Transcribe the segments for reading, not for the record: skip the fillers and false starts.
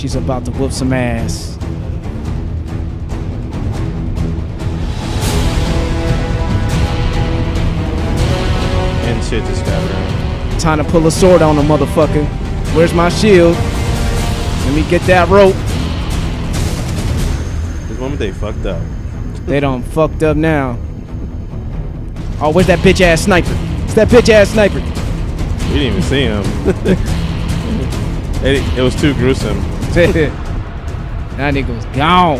She's about to whoop some ass. And shit just got real. Time to pull a sword on a motherfucker. Where's my shield? Let me get that rope. This moment they fucked up. They done fucked up now. Oh, where's that bitch ass sniper? It's that bitch ass sniper. We didn't even see him. It was too gruesome. That nigga was gone.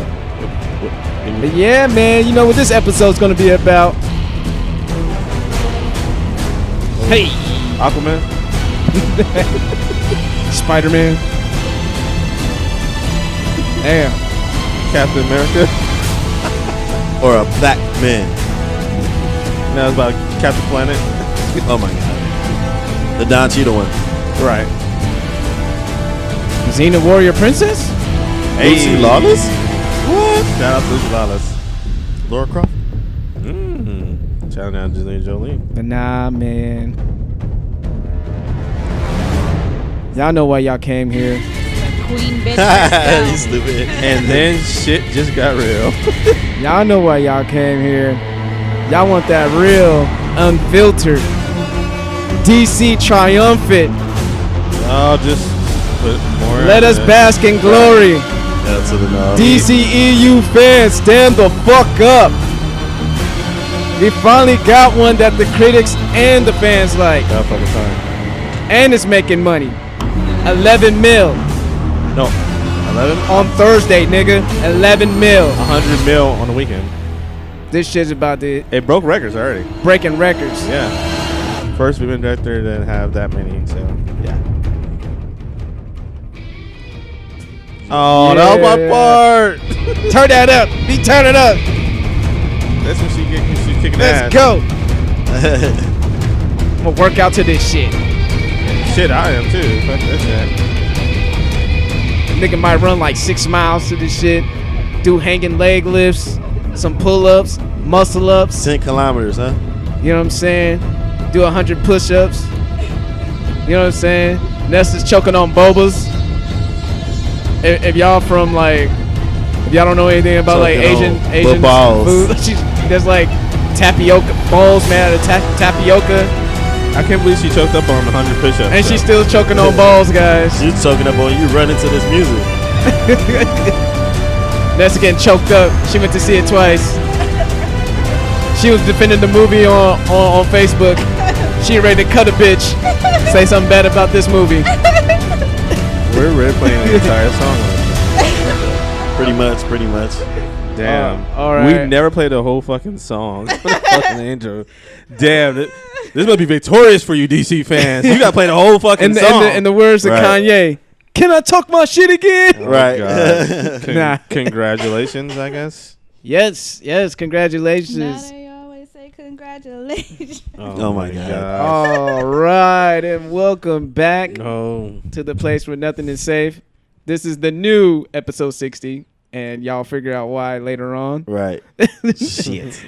But yeah, man, you know what this episode's gonna be about. Hey, Aquaman? Spider-Man. Damn. Captain America? Or a black man. Now it's about Captain Planet. Oh my god. The Don Cheadle one. Right. Xena Warrior Princess? Lucy Lawless? What? Shout out to Lucy Lawless. Laura Croft? Shout out to Angelina Jolie. But nah, man. Y'all know why y'all came here. Queen bitch. You stupid. And then shit just got real. Y'all know why y'all came here. Y'all want that real, unfiltered, DC triumphant. I'll just put more. Let us bask in glory. That's what enough. DCEU fans, stand the fuck up. We finally got one that the critics and the fans like. That fucking time. And it's making money. 11 mil. No. 11? On Thursday, nigga. 11 mil. 100 mil on the weekend. This shit's about to It broke records already. breaking records. Yeah. First women director to have that many, so yeah. Oh, that was my part. Turn that up. Be turning up. That's when she's kicking Let's ass. go. I'm gonna work out to this shit. Shit, I am too. Fuck that shit. Nigga might run like 6 miles to this shit. Do hanging leg lifts, some pull-ups, muscle-ups. 10 kilometers, huh? You know what I'm saying? Do 100 push-ups. You know what I'm saying? Nessa's choking on bobas. If y'all from like, if y'all don't know anything about like Choking on Asian balls. food, there's like tapioca balls made out of tapioca, I can't believe she choked up on 100 push-ups. and she's still choking on balls, guys. She's choking up on you running to this music. Nessa getting choked up. She went to see it twice. She was defending the movie on Facebook. She ready to cut a bitch. Say something bad about this movie. We're really playing the entire song. Pretty much. Damn. All right. We never played the whole fucking song. Fucking intro. Damn. This must be victorious for you DC fans. You got to play the whole fucking song. In the words of Right. Kanye, can I talk my shit again? Oh, Right. God. Nah. Congratulations, I guess. Yes, Now congratulations. they always say congratulations. Oh my God. All right, and welcome back No. to the place where nothing is safe. This is the new episode 60, and y'all figure out why later on. Right. Shit.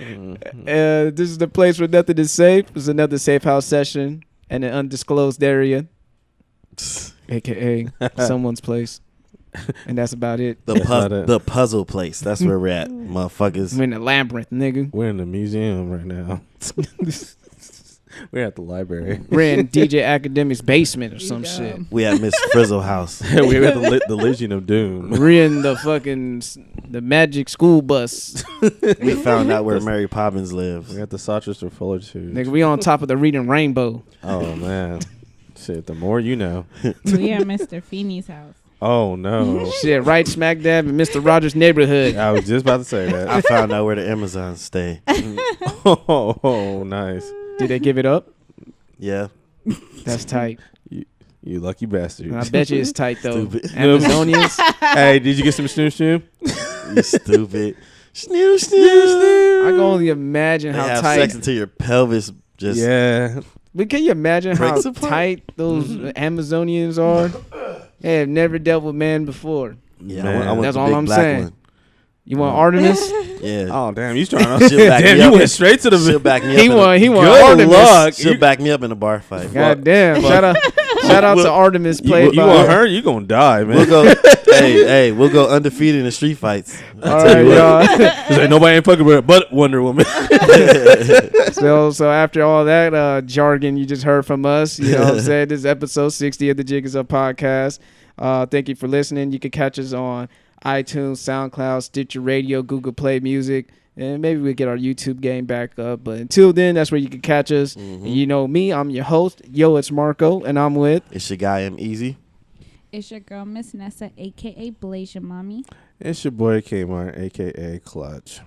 This is the place where nothing is safe. It's another safe house session in an undisclosed area, aka someone's place, and that's about it. The puzzle place. That's where we're at, motherfuckers. I'm in the labyrinth, nigga. We're in the museum right now. We're at the library. We're in DJ Academic's basement or some shit. We at Miss Frizzle House. We're at the Legion of Doom. We're in the magic school bus. We found out where Mary Poppins lives. We're at the Sawchester of Fortitude. Nigga, we on top of the reading rainbow. Oh, man. Shit, the more you know. We at Mr. Feeney's house. Oh, no. Shit, right smack dab in Mr. Rogers' neighborhood. I was just about to say that. I found out where the Amazons stay. Oh, nice. Did they give it up? Yeah. That's tight. You lucky bastard. I bet you it's tight though. Stupid. Amazonians. Hey, did you get some snoo? You stupid. Snoo, snoo. I can only imagine They how have tight. sex until your pelvis just. Yeah. But can you imagine how Breaks apart. tight those Amazonians are? They have never dealt with man before. Yeah, Man. I want That's the all big I'm black saying. one. You want Artemis? Yeah. Oh, damn. You trying to. She'll back Damn, me you up. went straight to the. She'll back me up. He in won. He won Good Artemis. luck. She'll back me up in a bar fight. God damn! Shout out to Artemis, played You by want her? You gonna die, man. We'll go. hey, we'll go undefeated in street fights. All right, y'all. Cause ain't nobody ain't fucking with her but Wonder Woman. So after all that jargon you just heard from us, you know what I'm saying? This is episode 60 of the Jig Is Up podcast. Thank you for listening. You can catch us on iTunes, SoundCloud, Stitcher Radio, Google Play Music, and maybe we'll get our YouTube game back up. But until then, that's where you can catch us. And you know me, I'm your host. Yo, it's Marco, and I'm with... It's your guy, M Easy. It's your girl, Miss Nessa, a.k.a. Blaze Mommy. It's your boy Kmart, aka Clutch.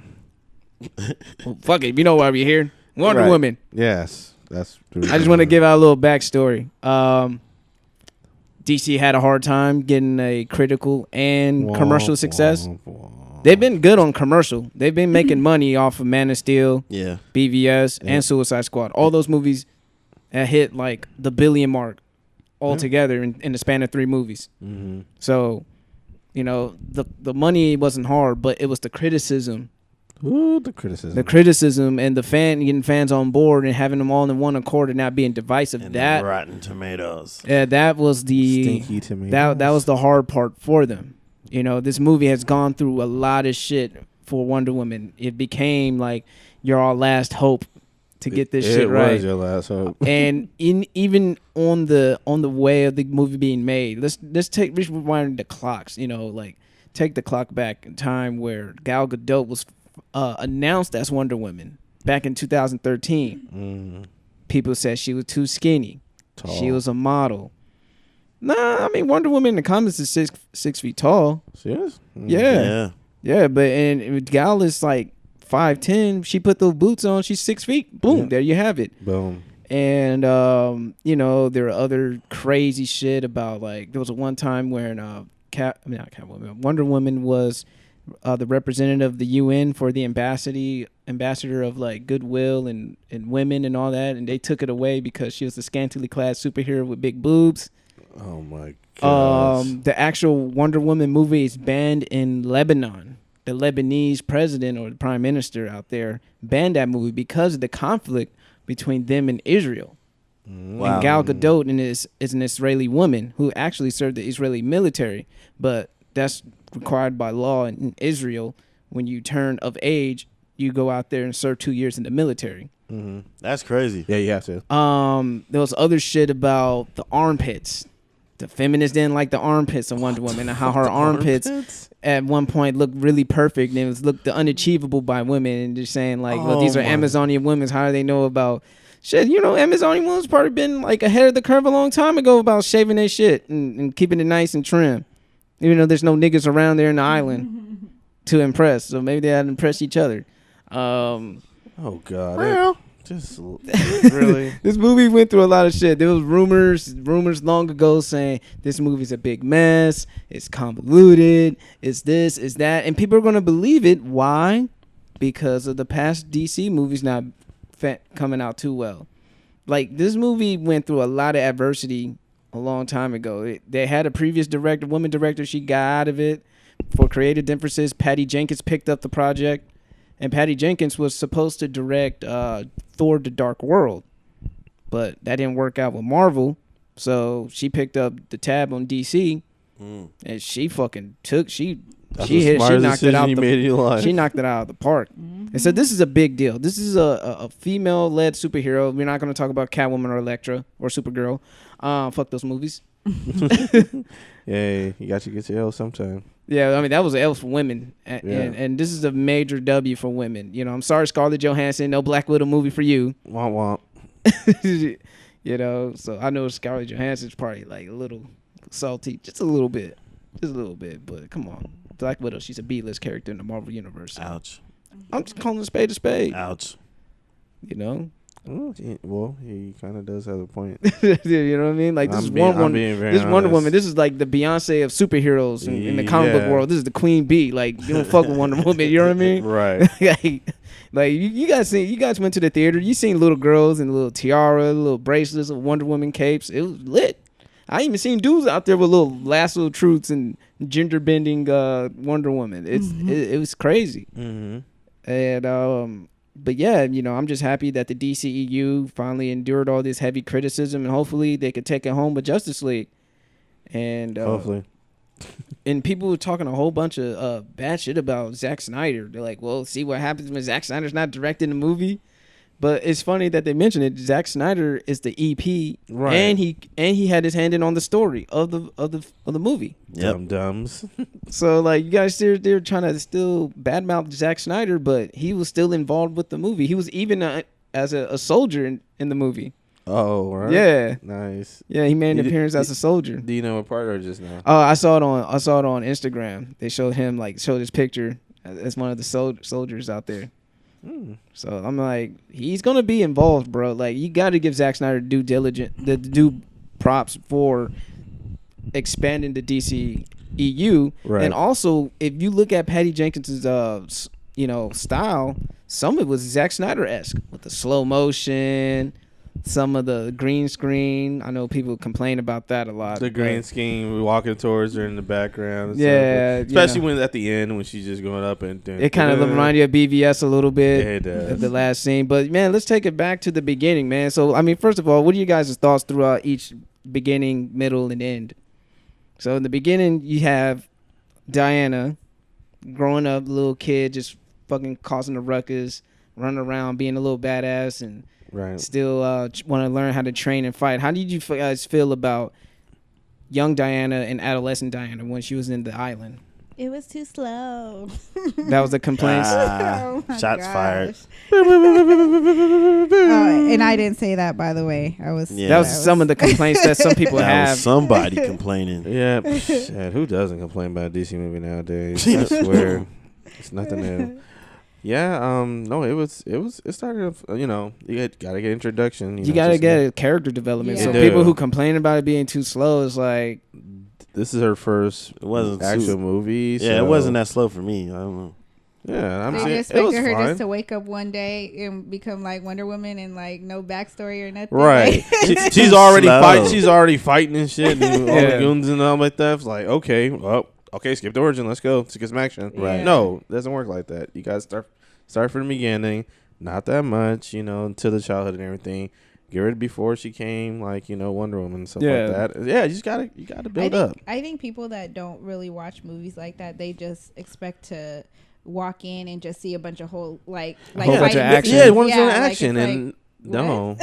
Well, fuck it. You know why we're here. Wonder Right. Woman. Yes, that's. I just want to give out a little backstory. DC had a hard time getting a critical and commercial success. They've been good on commercial. They've been making money off of Man of Steel, Yeah. BVS, and Suicide Squad. All those movies hit like the billion mark altogether in the span of 3 movies. Mm-hmm. So, you know, the money wasn't hard, but it was the criticism. Ooh, the criticism. The criticism and the getting fans on board and having them all in one accord and not being divisive. And That Rotten Tomatoes. Yeah, that was the Stinky to me. that was the hard part for them. You know, this movie has gone through a lot of shit for Wonder Woman. It became like your last hope to get this shit right. It was your last hope. And even on the way of the movie being made, let's rewind the clocks. You know, like take the clock back in time where Gal Gadot was announced as Wonder Woman back in 2013. People said she was too skinny. Tall. She was a model. Nah, I mean Wonder Woman in the comics is 6 feet tall. Serious? Yeah, but and Gal is like 5'10". She put those boots on. She's 6 feet. Boom, there you have it. Boom. And you know, there are other crazy shit about like there was a one time where Wonder Woman was the representative of the UN for the ambassador of like goodwill and women and all that, and they took it away because she was a scantily clad superhero with big boobs. Oh my god. The actual Wonder Woman movie is banned in Lebanon. The Lebanese president or the prime minister out there banned that movie because of the conflict between them and Israel. Wow. And Gal Gadot is an Israeli woman who actually served the Israeli military, but that's required by law in Israel. When you turn of age, you go out there and serve 2 years in the military. That's crazy. Yeah, you have to. There was other shit about the armpits. The feminists didn't like the armpits of Wonder Woman and how her armpits at one point looked really perfect and it was looked unachievable by women, and just saying like, well, these are Amazonian women. How do they know about shit? You know, Amazonian women's probably been like ahead of the curve a long time ago about shaving their shit and keeping it nice and trim. Even though there's no niggas around there in the island to impress. So maybe they had to impress each other. Oh god. Well. Just really. This movie went through a lot of shit. There was rumors long ago saying this movie's a big mess. It's convoluted. It's this, it's that. And people are going to believe it. Why? Because of the past DC movies not coming out too well. Like, this movie went through a lot of adversity a long time ago. They had a previous woman director. She got out of it for creative differences. Patty Jenkins picked up the project. And Patty Jenkins was supposed to direct Thor: The Dark World, but that didn't work out with Marvel. So she picked up the tab on DC, and she fucking she knocked it out. She knocked it out of the park. And so this is a big deal. This is a female-led superhero. We're not going to talk about Catwoman or Elektra or Supergirl. Fuck those movies. Yeah, you got to get your L sometime. Yeah, I mean, that was an L for women. And this is a major W for women. You know, I'm sorry, Scarlett Johansson, no Black Widow movie for you. Womp womp. You know, so I know Scarlett Johansson's probably like a little salty, just a little bit. But come on. Black Widow, she's a B-list character in the Marvel Universe. Ouch. I'm just calling a spade a spade. Ouch. You know? Well, he kind of does have a point. You know what I mean? Like, this is Wonder Woman. This is like the Beyonce of superheroes in the comic book world. This is the Queen Bee. Like, you don't fuck with Wonder Woman. You know what I mean? Right. like you guys went to the theater. You seen little girls in little tiara, little bracelets of Wonder Woman capes. It was lit. I even seen dudes out there with little lasso of truths and gender bending Wonder Woman. It was crazy. Mm-hmm. And But yeah, I'm just happy that the DCEU finally endured all this heavy criticism, and hopefully they could take it home with Justice League. And Hopefully. and people were talking a whole bunch of bad shit about Zack Snyder. They're like, well, see what happens when Zack Snyder's not directing the movie. But it's funny that they mentioned it. Zack Snyder is the EP, Right. and he had his hand in on the story of the movie. Yep. Dum-dums. So like you guys, they're trying to still badmouth Zack Snyder, but he was still involved with the movie. He was even as a soldier in the movie. Oh, right. Yeah, Nice. yeah, he made an You did- appearance as a soldier. Do you know what part or just now? Oh, I saw it on Instagram. They showed him showed his picture as one of the soldiers out there. So I'm like, he's gonna be involved, bro. Like you got to give Zack Snyder due props for expanding the DCEU, Right. and also if you look at Patty Jenkins's style, some of it was Zack Snyder-esque with the slow motion, some of the green screen. I know people complain about that a lot. The green scheme, walking towards her in the background. And Yeah, stuff. Especially when at the end when she's just going up and It kind of reminds you of BVS a little bit. Yeah, it does. The last scene. But, man, let's take it back to the beginning, man. So, I mean, first of all, what are you guys' thoughts throughout each beginning, middle, and end? So, in the beginning, you have Diana growing up, little kid, just fucking causing a ruckus, running around, being a little badass, and Right. still want to learn how to train and fight. How did you guys feel about young Diana and adolescent Diana when she was in the island? It was too slow. That was the complaints. Oh my Shots fired. And I didn't say that, by the way. I was. Yeah. That was some of the complaints that some people That have. was somebody complaining. Yeah, shit, who doesn't complain about a DC movie nowadays? I swear, it's nothing new. Yeah, no, it started. You gotta get introduction. You gotta get a character development. Yeah. So You people do. who complain about it being too slow is like, This is her first It wasn't actual too- movie. Yeah, so- it wasn't that slow for me. I don't know. Yeah, I'm They saying just it was expected her fine. just to wake up one day and become like Wonder Woman and like no backstory or nothing. Right, she's already Slow. fighting. She's already fighting and shit, and all Yeah. the goons and all that stuff. It's like, okay, well, okay, skip the origin. Let's go. Let's get some action. Right. No, it doesn't work like that. You guys start from the beginning. Not that much, to the childhood and everything. Get rid before she came, Wonder Woman and stuff Yeah. like that. Yeah, you just gotta build up. I think people that don't really watch movies like that, they just expect to walk in and just see a bunch of whole bunch of action. Yeah, one yeah, action, it's and no,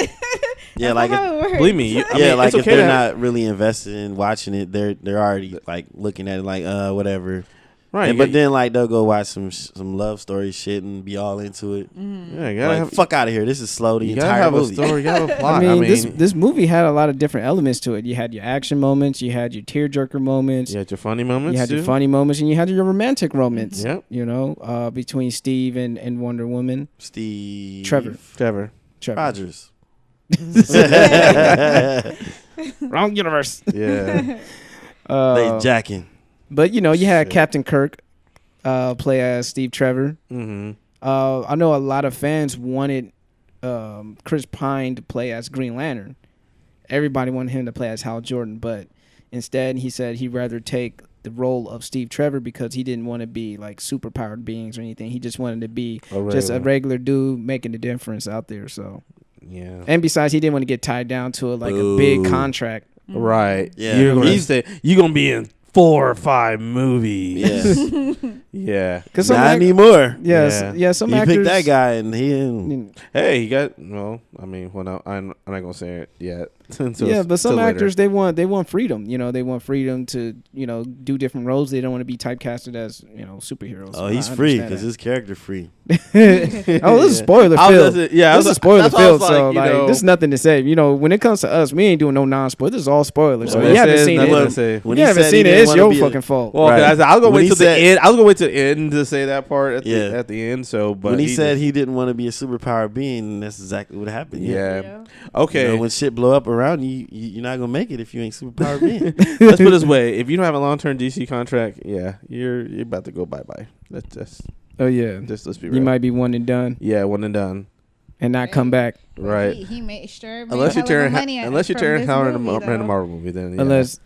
Yeah, That's like not how it works. believe me. like it's if okay they're to- not really invested in watching it, they're already like looking at it like whatever. right. But then like they'll go watch some love story shit and be all into it. yeah, you gotta Like have fuck out of here. This is slow. The you gotta entire have movie. a story. You gotta have a plot. I mean, this movie had a lot of different elements to it. You had your action moments, you had your tearjerker moments, you had your funny moments. you had your too. funny moments, and you had your romantic moments. Yep. Between Steve and Wonder Woman. Steve Trevor. Rogers. Wrong universe. Yeah. They jacking. But you had Shit. Captain Kirk play as Steve Trevor. Mm-hmm. I know a lot of fans wanted Chris Pine to play as Green Lantern. Everybody wanted him to play as Hal Jordan, but instead he said he'd rather take the role of Steve Trevor because he didn't want to be like superpowered beings or anything. He just wanted to be just a regular dude making a difference out there. So, Yeah. and besides, he didn't want to get tied down to a big Ooh. contract. Right. Yeah. You're gonna He's- say you're gonna be in 4 or 5 movies. Yeah. Yeah. Because Not anymore. some You actors. picked that guy and he didn't. Hey, he got no. I mean, well, I'm not gonna say it yet. Yeah, but some till later. actors they want freedom. They want freedom to do different roles. They don't want to be typecasted as superheroes. Oh, I he's free understand because that. his character free. Oh, this is spoiler I was filled. just- yeah, I this was- is spoiler that's why I filled. was So like, this is nothing to say. When it comes to us, we ain't doing no non-spoiler. This is all spoilers. So Well, you it haven't says seen nothing it. to say. When You he haven't said seen he it. didn't It's wanna your be a- fucking fault. Well, Right. I was gonna When wait he till the said- end. I was gonna wait till the end to say that part at the Yeah. at the end. So, but When he said just- he didn't want to be a superpowered being, that's exactly what happened. yeah. You Okay. know, when shit blow up around you, you're not gonna make it if you ain't superpowered being. Let's put it this way: if you don't have a long-term DC contract, yeah, you're about to go bye-bye. Let's just yeah. let's be You real. might be one and done Yeah, one and done. and not come back Right. He made sure. Unless you're Terrence money Howard in a Marvel movie, then yeah. unless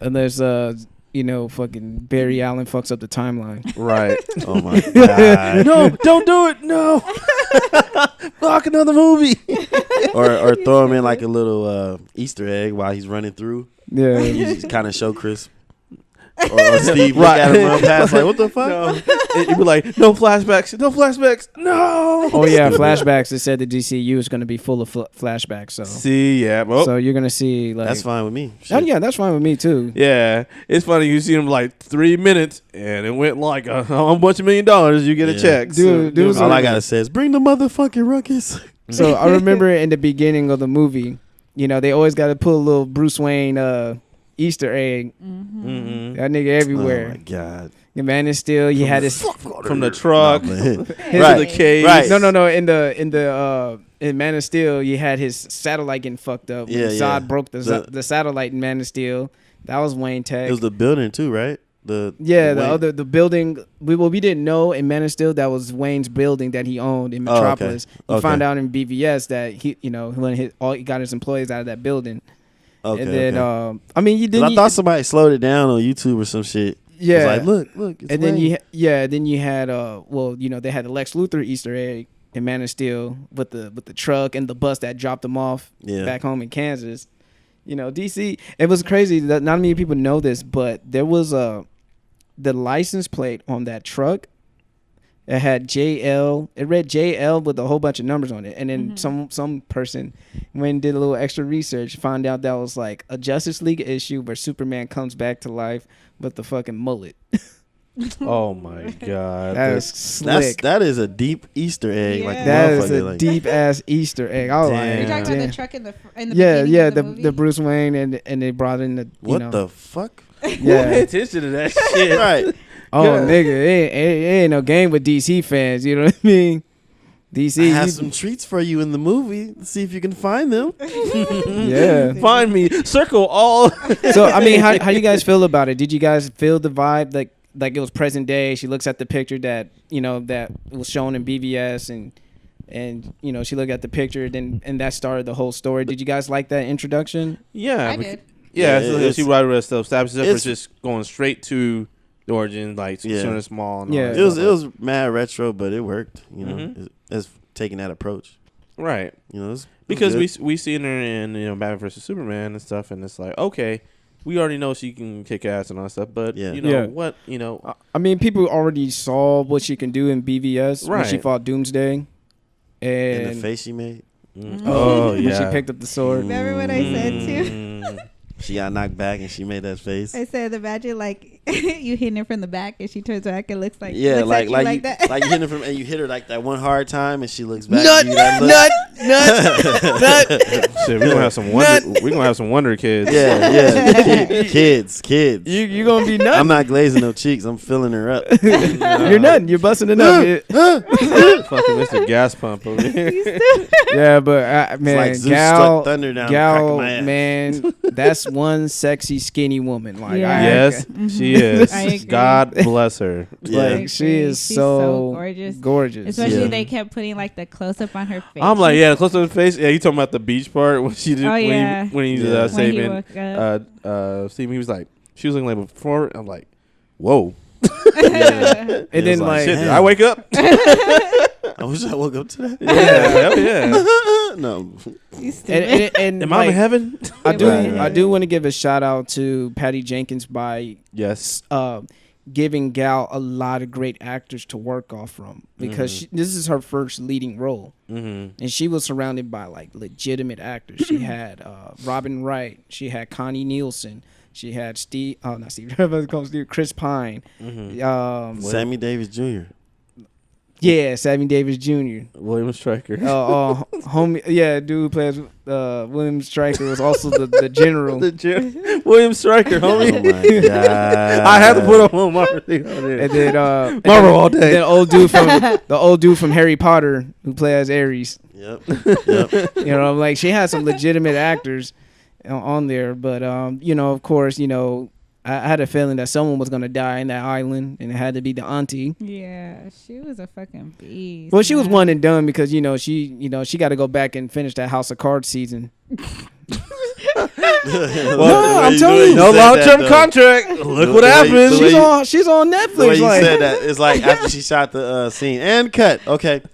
fucking Barry Allen fucks up the timeline. Right. Oh my god. No, don't do it. No. Block another movie. or throw him in like a little Easter egg while he's running through. Yeah. You just kind of show Chris. Or Steve look at him run past like, what the fuck? No. You'd be like, no flashbacks. No flashbacks. No. Oh yeah, flashbacks. It said the DCU is going to be full of flashbacks. So See, yeah. Well, so you're going to see like That's fine with me. Oh Shit. yeah, that's fine with me too. yeah. It's funny. You see him like 3 minutes, and it went like a whole bunch of $1 million. You get a Yeah. check. Dude, was All like- I gotta say is bring the motherfucking ruckus. So I remember in the beginning of the movie, they always got to put a little Bruce Wayne Easter egg. Mm-hmm. That nigga everywhere. Oh my god. The Man of Steel, he had his From the truck Nah, man. to Right. the cage. Right. no in Man of Steel, you had his satellite getting fucked up. When Yeah, Zod yeah. broke the satellite in Man of Steel. That was Wayne Tech. It was the building too, right? The the building we didn't know in Man of Steel that was Wayne's building that he owned in Oh, okay. Metropolis. We Okay. found out in BVS that he he got his employees out of that building. Okay. And then okay. I mean you 'Cause didn't I thought somebody slowed it down on YouTube or some shit. yeah. It's like, look. It's And then Wayne. then you had they had the Lex Luthor Easter egg in Man of Steel with the truck and the bus that dropped him off Yeah. back home in Kansas. DC. It was crazy that not many people know this, but there was the license plate on that truck. It had JL. It read JL with a whole bunch of numbers on it, and then some person went and did a little extra research, found out that was like a Justice League issue where Superman comes back to life with the fucking mullet. Oh my god. That is slick. that is a deep Easter egg. Like Yeah. That is motherfucker, a like, deep ass Easter egg. I was Damn. like, You're talking about damn. the truck in the Yeah, beginning of the movie? the Bruce Wayne and they brought in the what the fuck? Pay yeah. attention to that shit. Right. Oh Yeah. nigga, it ain't no game with DC fans. You know what I mean? DC. I have some treats for you in the movie. See if you can find them. Yeah. Find me. Circle all. So I mean, how you guys feel about it? Did you guys feel the vibe like it was present day? She looks at the picture that that was shown in BVS and she looked at the picture and that started the whole story. Did you guys like that introduction? Yeah. I did. Yeah, Yeah, so it's- she right with herself. Establishes up for it's- just going straight to the origin, like Yeah. Sooner Small. And all Yeah. that It was stuff. mad retro, but it worked. Mhm. It's taking that approach. Right. It's Because good. we seen her in Batman vs Superman and stuff, and it's like, okay, we already know she can kick ass and all that stuff, but Yeah. Yeah. what I mean, people already saw what she can do in BVS when she Right. fought Doomsday, and and the face she made, Oh when yeah. she picked up the sword. Remember what I said too? Mm. she got knocked back and she made that face. I said, imagine like you hitting her from the back and she turns back and looks like Yeah, looks like at you like like you, that. like you hit her from and you hit her like that one hard time and she looks back. Nut, at you, that look. Shit, we gonna have some wonder. We gonna have some Wonder Kids. Yeah. Kids. You gonna be nuts? I'm not glazing no cheeks. I'm filling her up. You're nutting. You're busting it up. Fucking Mr. Gas Pump over here. Yeah, but It's man, like Zeus Gal, struck thunder down the crack of Gal, my ass. man, that's one sexy skinny woman. Like, Yeah. Yes, she is. I agree. God bless her. Yeah. like she is She's so gorgeous. gorgeous. Especially Yeah. they kept putting like the close up on her face. I'm like, yeah, close to the face. Yeah, you talking about the beach part when she did Oh, yeah. when he's Yeah. when he saving woke up. Steve. He was like, she was looking like before. I'm like, whoa. Yeah. And then, like, Shit, did damn. I wake up? I wish I woke up to that. Yeah, hell yeah. No. You stupid. and Am I in like, heaven? I do Right, right. I do want to give a shout out to Patty Jenkins by Yes. giving Gal a lot of great actors to work off from because this is her first leading role. Mm-hmm. And she was surrounded by like legitimate actors. She had Robin Wright. She had Connie Nielsen. She had Steve. Oh, not Steve. Chris Pine. Mm-hmm. Sammy Davis Jr. Yeah, Sammy Davis Jr. William Stryker. Homie. Yeah, dude who plays William Stryker was also the general. William Stryker, Oh homie. my god. I had to put on Marvel thing on there. And then Marvel all day. And then the old dude from Harry Potter who plays Ares. Yep. You know, like she had some legitimate actors on there, but of course, I had a feeling that someone was gonna die in that island, and it had to be the auntie. Yeah, she was a fucking beast. Well, she was man. one and done because she got to go back and finish that House of Cards season. I'm telling you, No long-term contract. Look what happened. She's on The way Netflix. you Like, said that, it's like after she shot the scene and cut. Okay, pack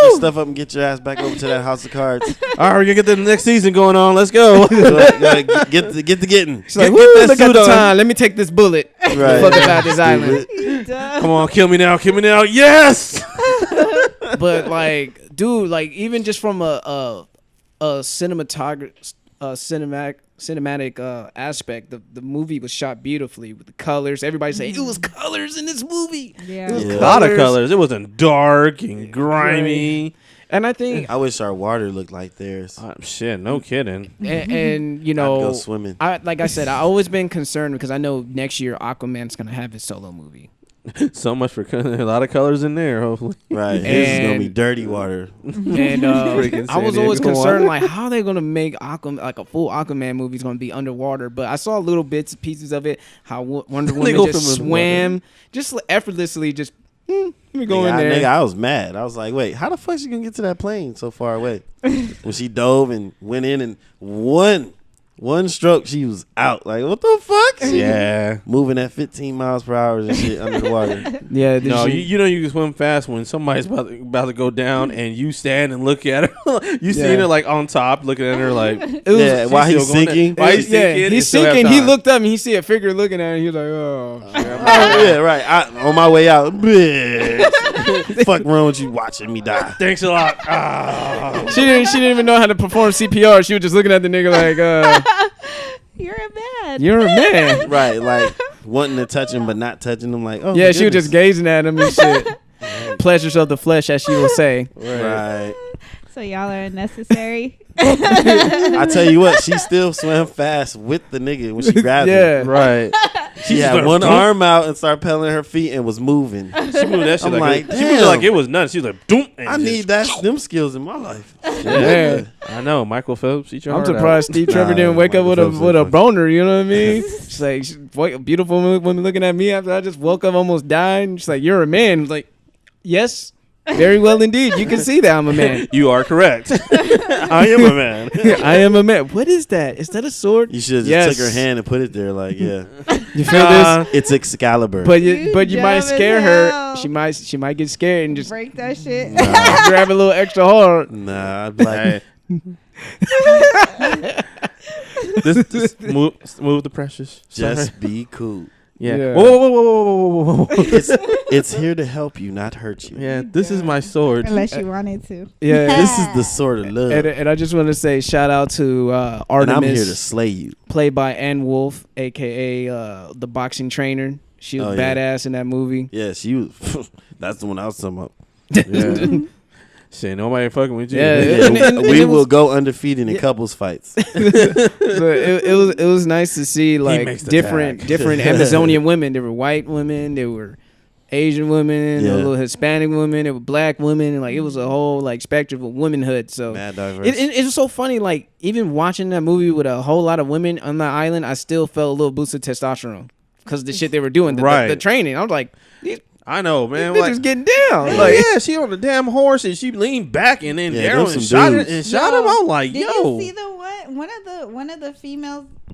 your stuff up and get your ass back over to that house of cards. All right, we're gonna get the next season going on. Let's go. Get the getting. she's like, get woo, that look at suit the on. time. Let me take this bullet. Right. Fuck about this island. Come on, kill me now. Kill me now. Yes. But like, dude, like even just from a cinematic aspect, the movie was shot beautifully with the colors. Everybody say it was colors in this movie. Yeah. It was Yeah. A lot of colors. It wasn't dark and grimy. And I think, I wish our water looked like theirs. Shit, no kidding. and you I'd go know, swimming. like I said, I always been concerned because I know next year Aquaman's gonna have his solo movie. So much for a lot of colors in there. Hopefully, Right. This is gonna be And- dirty water. And Freaking I was San always Diego concerned, water. like, how they gonna make Aquaman, like a full Aquaman movie is gonna be underwater. But I saw little bits and pieces of it. How Wonder They Woman go just from swam, just effortlessly, just let me go in there. Nigga, I was mad. I was like, wait, how the fuck she gonna get to that plane so far away? When she dove and went in and one stroke, she was out. Like, what the fuck? yeah. Moving at 15 miles per hour and shit under the water. Yeah, No, you know you can swim fast when somebody's about to go down and you stand and look at her. You seen her like on top looking at her like it was, Yeah, while he's still going there. sinking. While he's sinking, he's and still have sinking. He time. looked up and he see a figure looking at him. He was like, oh. Yeah, right. On my way out, bitch. Fuck wrong with you watching me die? Thanks a lot. Ah. She didn't even know how to perform CPR. She was just looking at the nigga like, You're a man. you're a man. Right, like wanting to touch him but not touching him. Like, oh Yeah, my she was just goodness. gazing at him and shit. Pleasures of the flesh, as she will say. Right. So y'all are unnecessary. I tell you what, she still swam fast with the nigga when she grabbed Yeah. him. Right. She just had started one doing- arm out and started pedaling her feet and was moving. She moved that shit I'm like, like, she moved it damn. like it was nothing. She was like, doom. and I just- need them skills in my life. Yeah. I know, Michael Phelps. Eat your I'm heart surprised Steve Trevor Nah, didn't wake up Michael with a Phelps is boner. You know what I mean? She's like, beautiful woman looking at me after I just woke up, almost died. And she's like, you're a man. I was like, yes, very well indeed. You can see that I'm a man. out. You are correct. I am a man. I am a man. What is that? Is that a sword? You should have just Yes. took her hand and put it there. Like, yeah, You feel this? it's Excalibur. But you You might dumb as scare her. hell. She might get scared and just Break that shit. grab a little extra hard. nah, I'd be like, Hey. this move the precious. just be cool. Yeah. Yeah. Whoa. It's here to help you, not hurt you. Yeah, this is my sword. Unless you wanted to. Yeah. This is the sword of love. And I just want to say shout out to And Artemis, I'm here to slay you. played by Ann Wolf, aka the boxing trainer. She was Oh, yeah. badass in that movie. Yeah, she was. That's the one I was talking about. Yeah. Shit, nobody fucking with you. Yeah, Yeah, and we it will was- go undefeated in Yeah. couples fights. So it was nice to see like makes the different tag. Amazonian women. There were white women, there were Asian women, there were Yeah. little Hispanic women, there were black women, and like it was a whole like spectrum of womanhood. So Mad diverse. it was so funny. Like even watching that movie with a whole lot of women on the island, I still felt a little boost of testosterone because of the shit they were doing, Right. the training. I was like, these I know, man. bitches Like, getting down. like, Like yeah, she on the damn horse and she leaned back and then Yeah, arrow them and some shot dudes. it and shot him. I'm like, Did yo. you see the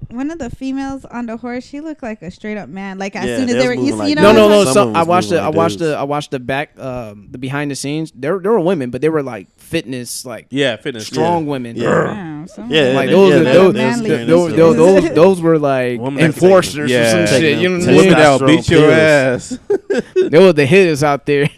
one of the females on the horse? She looked like a straight up man. Like as Yeah, soon as they they was were, moving like you know, dudes. no. Some So of them I was watched moving I like watched dudes. I watched the back the behind the scenes. There were women, but they were like fitness, like Yeah, fitness. strong women. Yeah. Wow, Yeah, Like they- those, yeah, are- they- those, they was manly carrying those, themselves. those were like Women that enforcers take- or some yeah. shit. You know what I Taking mean? them- That'll beat your pills. ass. They were the hitters out there.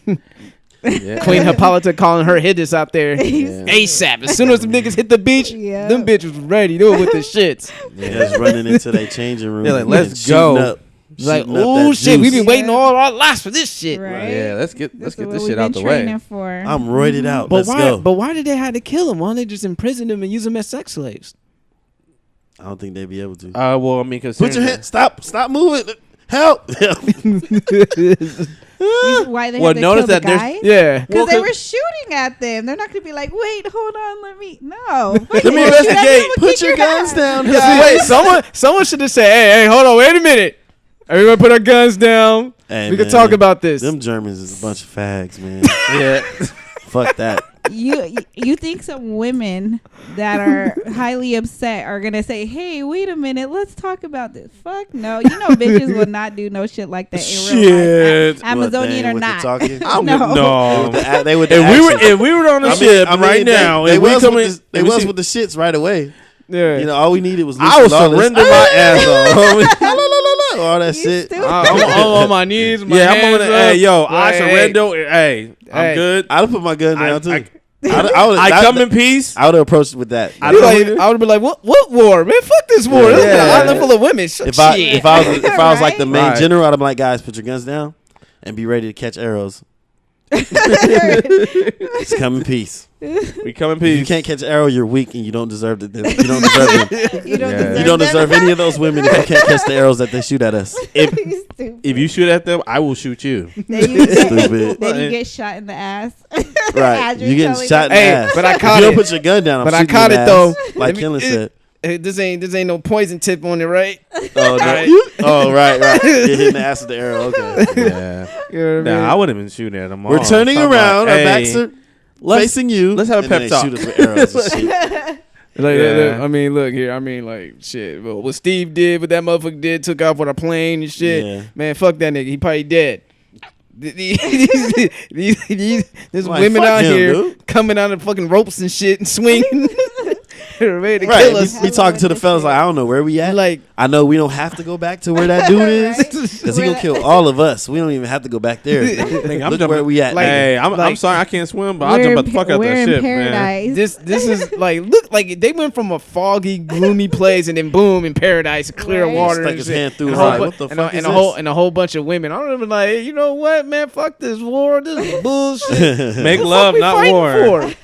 Yeah. Queen Hippolyta calling her hitters out there Yeah. ASAP. As soon as the niggas hit the beach, Yeah. them bitches was ready. They were with the shits. Yeah, just running into their changing room. They're like, and let's shooting go. Up, It's like, shooting up oh that shit, we've juice. been waiting Yeah. all our lives for this shit. Right. Yeah, let's get This this is what shit we've out been the way. training for. I'm roided out. But Let's go. why did they have to kill them? Why don't they just imprison them and use them as sex slaves? I don't think they'd be able to. Well, I mean, Put your hand. Stop moving. Help. Why they Well, have to notice kill that the there's- guy? Yeah. Because Well, they 'cause- were shooting at them. They're not going to be like, wait, hold on, let me. No. Let me investigate. Put your guns down, guys. Wait, someone should have said, hey, hold on, wait a minute. Everyone put our guns down. Hey, We can man, talk about this. Them Germans is a bunch of fags, man. Yeah. Fuck that. you think some women that are highly upset are gonna say, "Hey, wait a minute, let's talk about this"? Fuck no, bitches will not do no shit like that in real life. Shit. Amazonian or not. No. They would. If we were on the ship right now, they if we was come with in, they was with the shits right away. Yeah. You know, all we needed was I would Lucy Lawless. surrender my ass off. All that You shit. stupid. I'm on my knees. My Yeah, I'm hands on the. up. Hey, yo, I Like, surrender. Hey, I'm Hey. good. I'd have put my gun down too. I come in peace. I would have approached it with that. I You don't- like, I would be like, what war, man? Fuck this war. This is Yeah. an island full of women. If I was like the main Right. general, I'd be like, guys, put your guns down and be ready to catch arrows. Just come in peace. We come in If peace. you can't catch an arrow, you're weak and you don't deserve it. You don't deserve them. You don't Yeah. deserve You don't them. deserve any of those women if you can't catch the arrows that they shoot at us. You stupid. If you shoot at them, I will shoot you. Then you get, Stupid. then you get shot in the ass. Right. As you're You getting telling shot in the Hey, ass. but I If caught you don't it. put your gun down, I'm But I shooting caught you in it the though. ass, like Killen said. Hey, this ain't no poison tip on it, right? Oh, no. Right. Oh, right. Get hit in the ass with the arrow. Okay. Yeah. You know what I mean? Nah, I wouldn't have been shooting at them. We're all. turning Talking around. about, Our backs hey, are facing you. let's have a and pep then they talk. shoot us with arrows and shit. Like, I mean, look here. I mean, like, shit. But what Steve did, what that motherfucker did, took off with a plane and shit. Yeah. Man, fuck that nigga. He probably dead. There's Like, women fuck out him, here dude. coming out of fucking ropes and shit and swinging. They're ready to Right. kill us. We talking to the fellas like, I don't know where we at. Like, I know we don't have to go back to where that dude is Right. because he gonna kill all of us. We don't even have to go back there. Nigga, I'm Look jumping- where we at. Like- nigga. Hey, I'm like- sorry I can't swim, but I'll We're jump in out the fuck out we're that in ship, man. paradise. this is like, look, like they went from a foggy, gloomy place and then boom, in paradise, clear Right. water Stuck and his shit. hand through And his a whole eye. bu- What the and fuck a, is and a whole this? and a whole bunch of women. I don't even like, hey, you know what, man? Fuck this war. This is bullshit. Make What the love, fuck we not fighting war. for?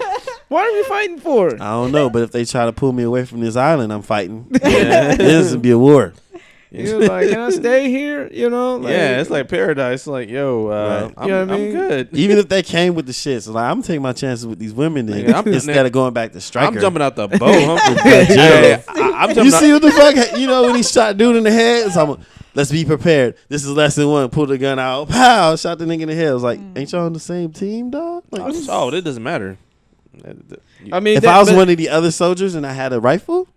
What are we fighting for? I don't know, but if they try to pull me away from this island, I'm fighting. This would be a war. You know, like, can I stay here? You know, like, Yeah, it's like paradise. Like, yo, Right. I'm, You know what I I'm mean? good. Even if they came with the shit, so like I'm taking my chances with these women then Nigga, I'm- instead of going back to striker. I'm jumping out the boat. I'm, Hey, I'm You jumping see out. what the fuck? You know when he shot dude in the head? So I'm, let's be prepared. This is lesson one. Pull the gun out. Pow! Shot the nigga in the head. I was like, ain't y'all on the same team, dog? Like, Oh, that doesn't matter. I mean, if that- I was but- one of the other soldiers and I had a rifle,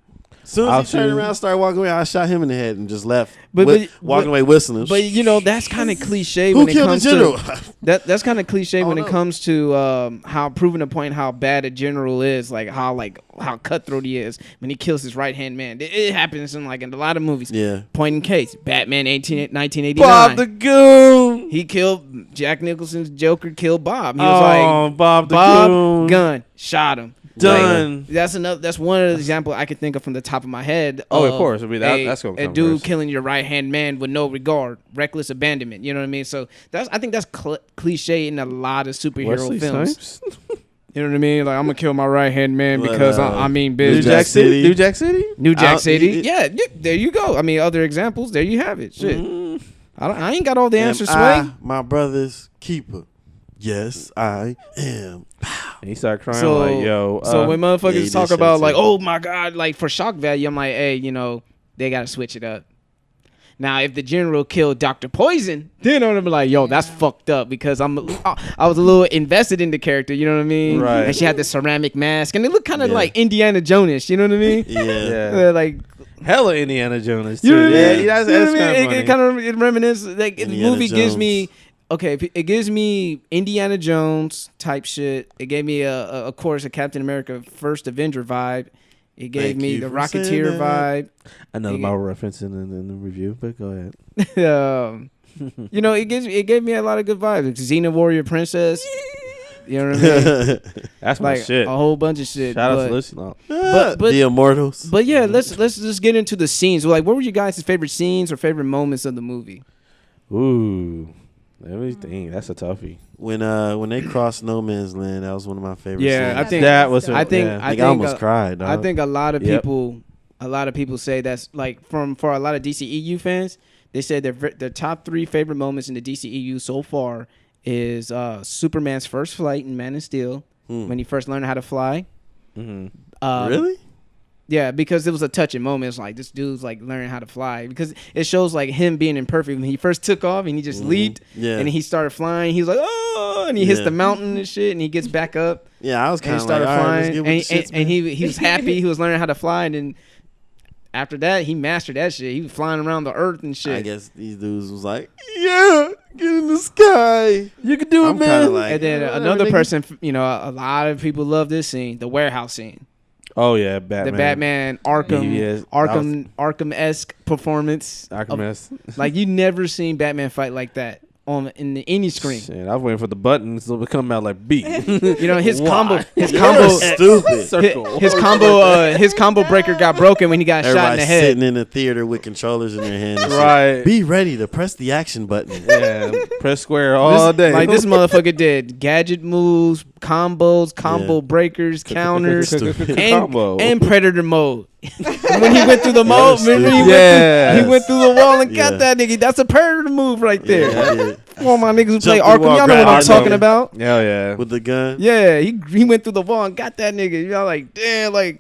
as soon I'll as he turned shoot. around, started walking away, I shot him in the head and just left. But- walking away whistling. But you know, that's kind of cliche who when it killed the comes general? to that's kind of cliche when Oh, it no. comes to how proving a point how bad a general is, like how cutthroat he is when he kills his right hand man. It happens in a lot of movies. Yeah. Point in case, Batman 1989. Bob the Goon. He killed Jack Nicholson's Joker. Killed Bob. He was Oh, like, Bob the Bob Goon. gun shot him. Done. Like, that's another. That's one of the examples I could think of from the top of my head. Oh, of course. I mean, that's gonna a come dude first. killing your right hand man with no regard, reckless abandonment. You know what I mean? So I think that's cliche in a lot of superhero Wesley films. Snipes. You know what I mean? Like, I'm gonna kill my right hand man But, because I mean New business. Jack City. New Jack City. New Jack Out- City. it- Yeah, there you go. I mean, other examples. There you have it. Shit. I ain't got all the answers, Am I Sway. my brother's keeper? Yes, I am. And he started crying So, like, yo. so when yeah, he motherfuckers did talk say about that like, too. oh my god, like for shock value, I'm like, hey, you know, they gotta switch it up. Now, if the general killed Dr. Poison, then I'm gonna be like, yo, that's fucked up because I was a little invested in the character, you know what I mean? Right. And she had the ceramic mask, and it looked kind of Yeah. like Indiana Jones, you know what I mean? Yeah. Like, hella Indiana Jones too. you know what I Yeah, mean? that's You know what I kind mean? of funny. It kind of reminisces. Like the Indiana movie gives Jones. me, it gives me Indiana Jones type shit. It gave me of course, a Captain America First Avenger vibe. It gave Thank me you the for saying Rocketeer that. Another Yeah. Marvel reference in the review, but go ahead. vibe. You know, it gave me a lot of good vibes. Like Xena Warrior Princess. You know what I mean? That's my Like shit. a whole bunch of shit. Shout out but, to Lucy. No. but- the Immortals. but yeah, let's just get into the scenes. Like, what were you guys' favorite scenes or favorite moments of the movie? Ooh, let me think. That's a toughie. When they crossed No Man's Land, that was one of my favorite. Yeah, scenes. I think That was. I think yeah. I think almost cried. I dog. think a lot of Yep. people say that's like for a lot of DCEU fans, they said their top 3 favorite moments in the DCEU so far is Superman's first flight in Man of Steel when he first learned how to fly. Mhm. really. Yeah, because it was a touching moment. It's like this dude's like learning how to fly because it shows like him being imperfect. When he first took off and he just leaped, Yeah. and he started flying. He was like, oh, and he hits Yeah. the mountain and shit, and he gets back up Yeah, I was and kind he of like, started all right, let's flying, get with the shits, and man. he was happy. He was learning how to fly, and then after that, he mastered that shit. He was flying around the earth and shit. I guess these dudes was like, yeah, get in the sky. You can do it, I'm man. kinda like- And then another person, you know, a lot of people love this scene, the warehouse scene. Oh yeah, Batman. The Batman Arkham Yes, Arkham-esque performance. Arkham. Like you never seen Batman fight like that on any screen. Shit, I was waiting for the buttons to come out like B. You know his Why? combo, his You're combo, stupid. Circle. his combo breaker got broken when he got shot in the Everybody head. sitting in the theater with controllers in their hands. and shit. Right. Be ready to press the action button. Yeah, press square all day. Like this motherfucker did gadget moves, combos, combo Yeah. breakers, counters, Stupid. Combo. and predator mode. When he went through the mode, remember he Yes. went through the wall and Yeah. got that nigga. That's a predator move right there. Yeah, Come on, my niggas who play Jump through the Arkham, wall, y'all know what grab I'm Arkham. talking about. Hell yeah. with the gun. Yeah, he went through the wall and got that nigga. Y'all like, damn, like,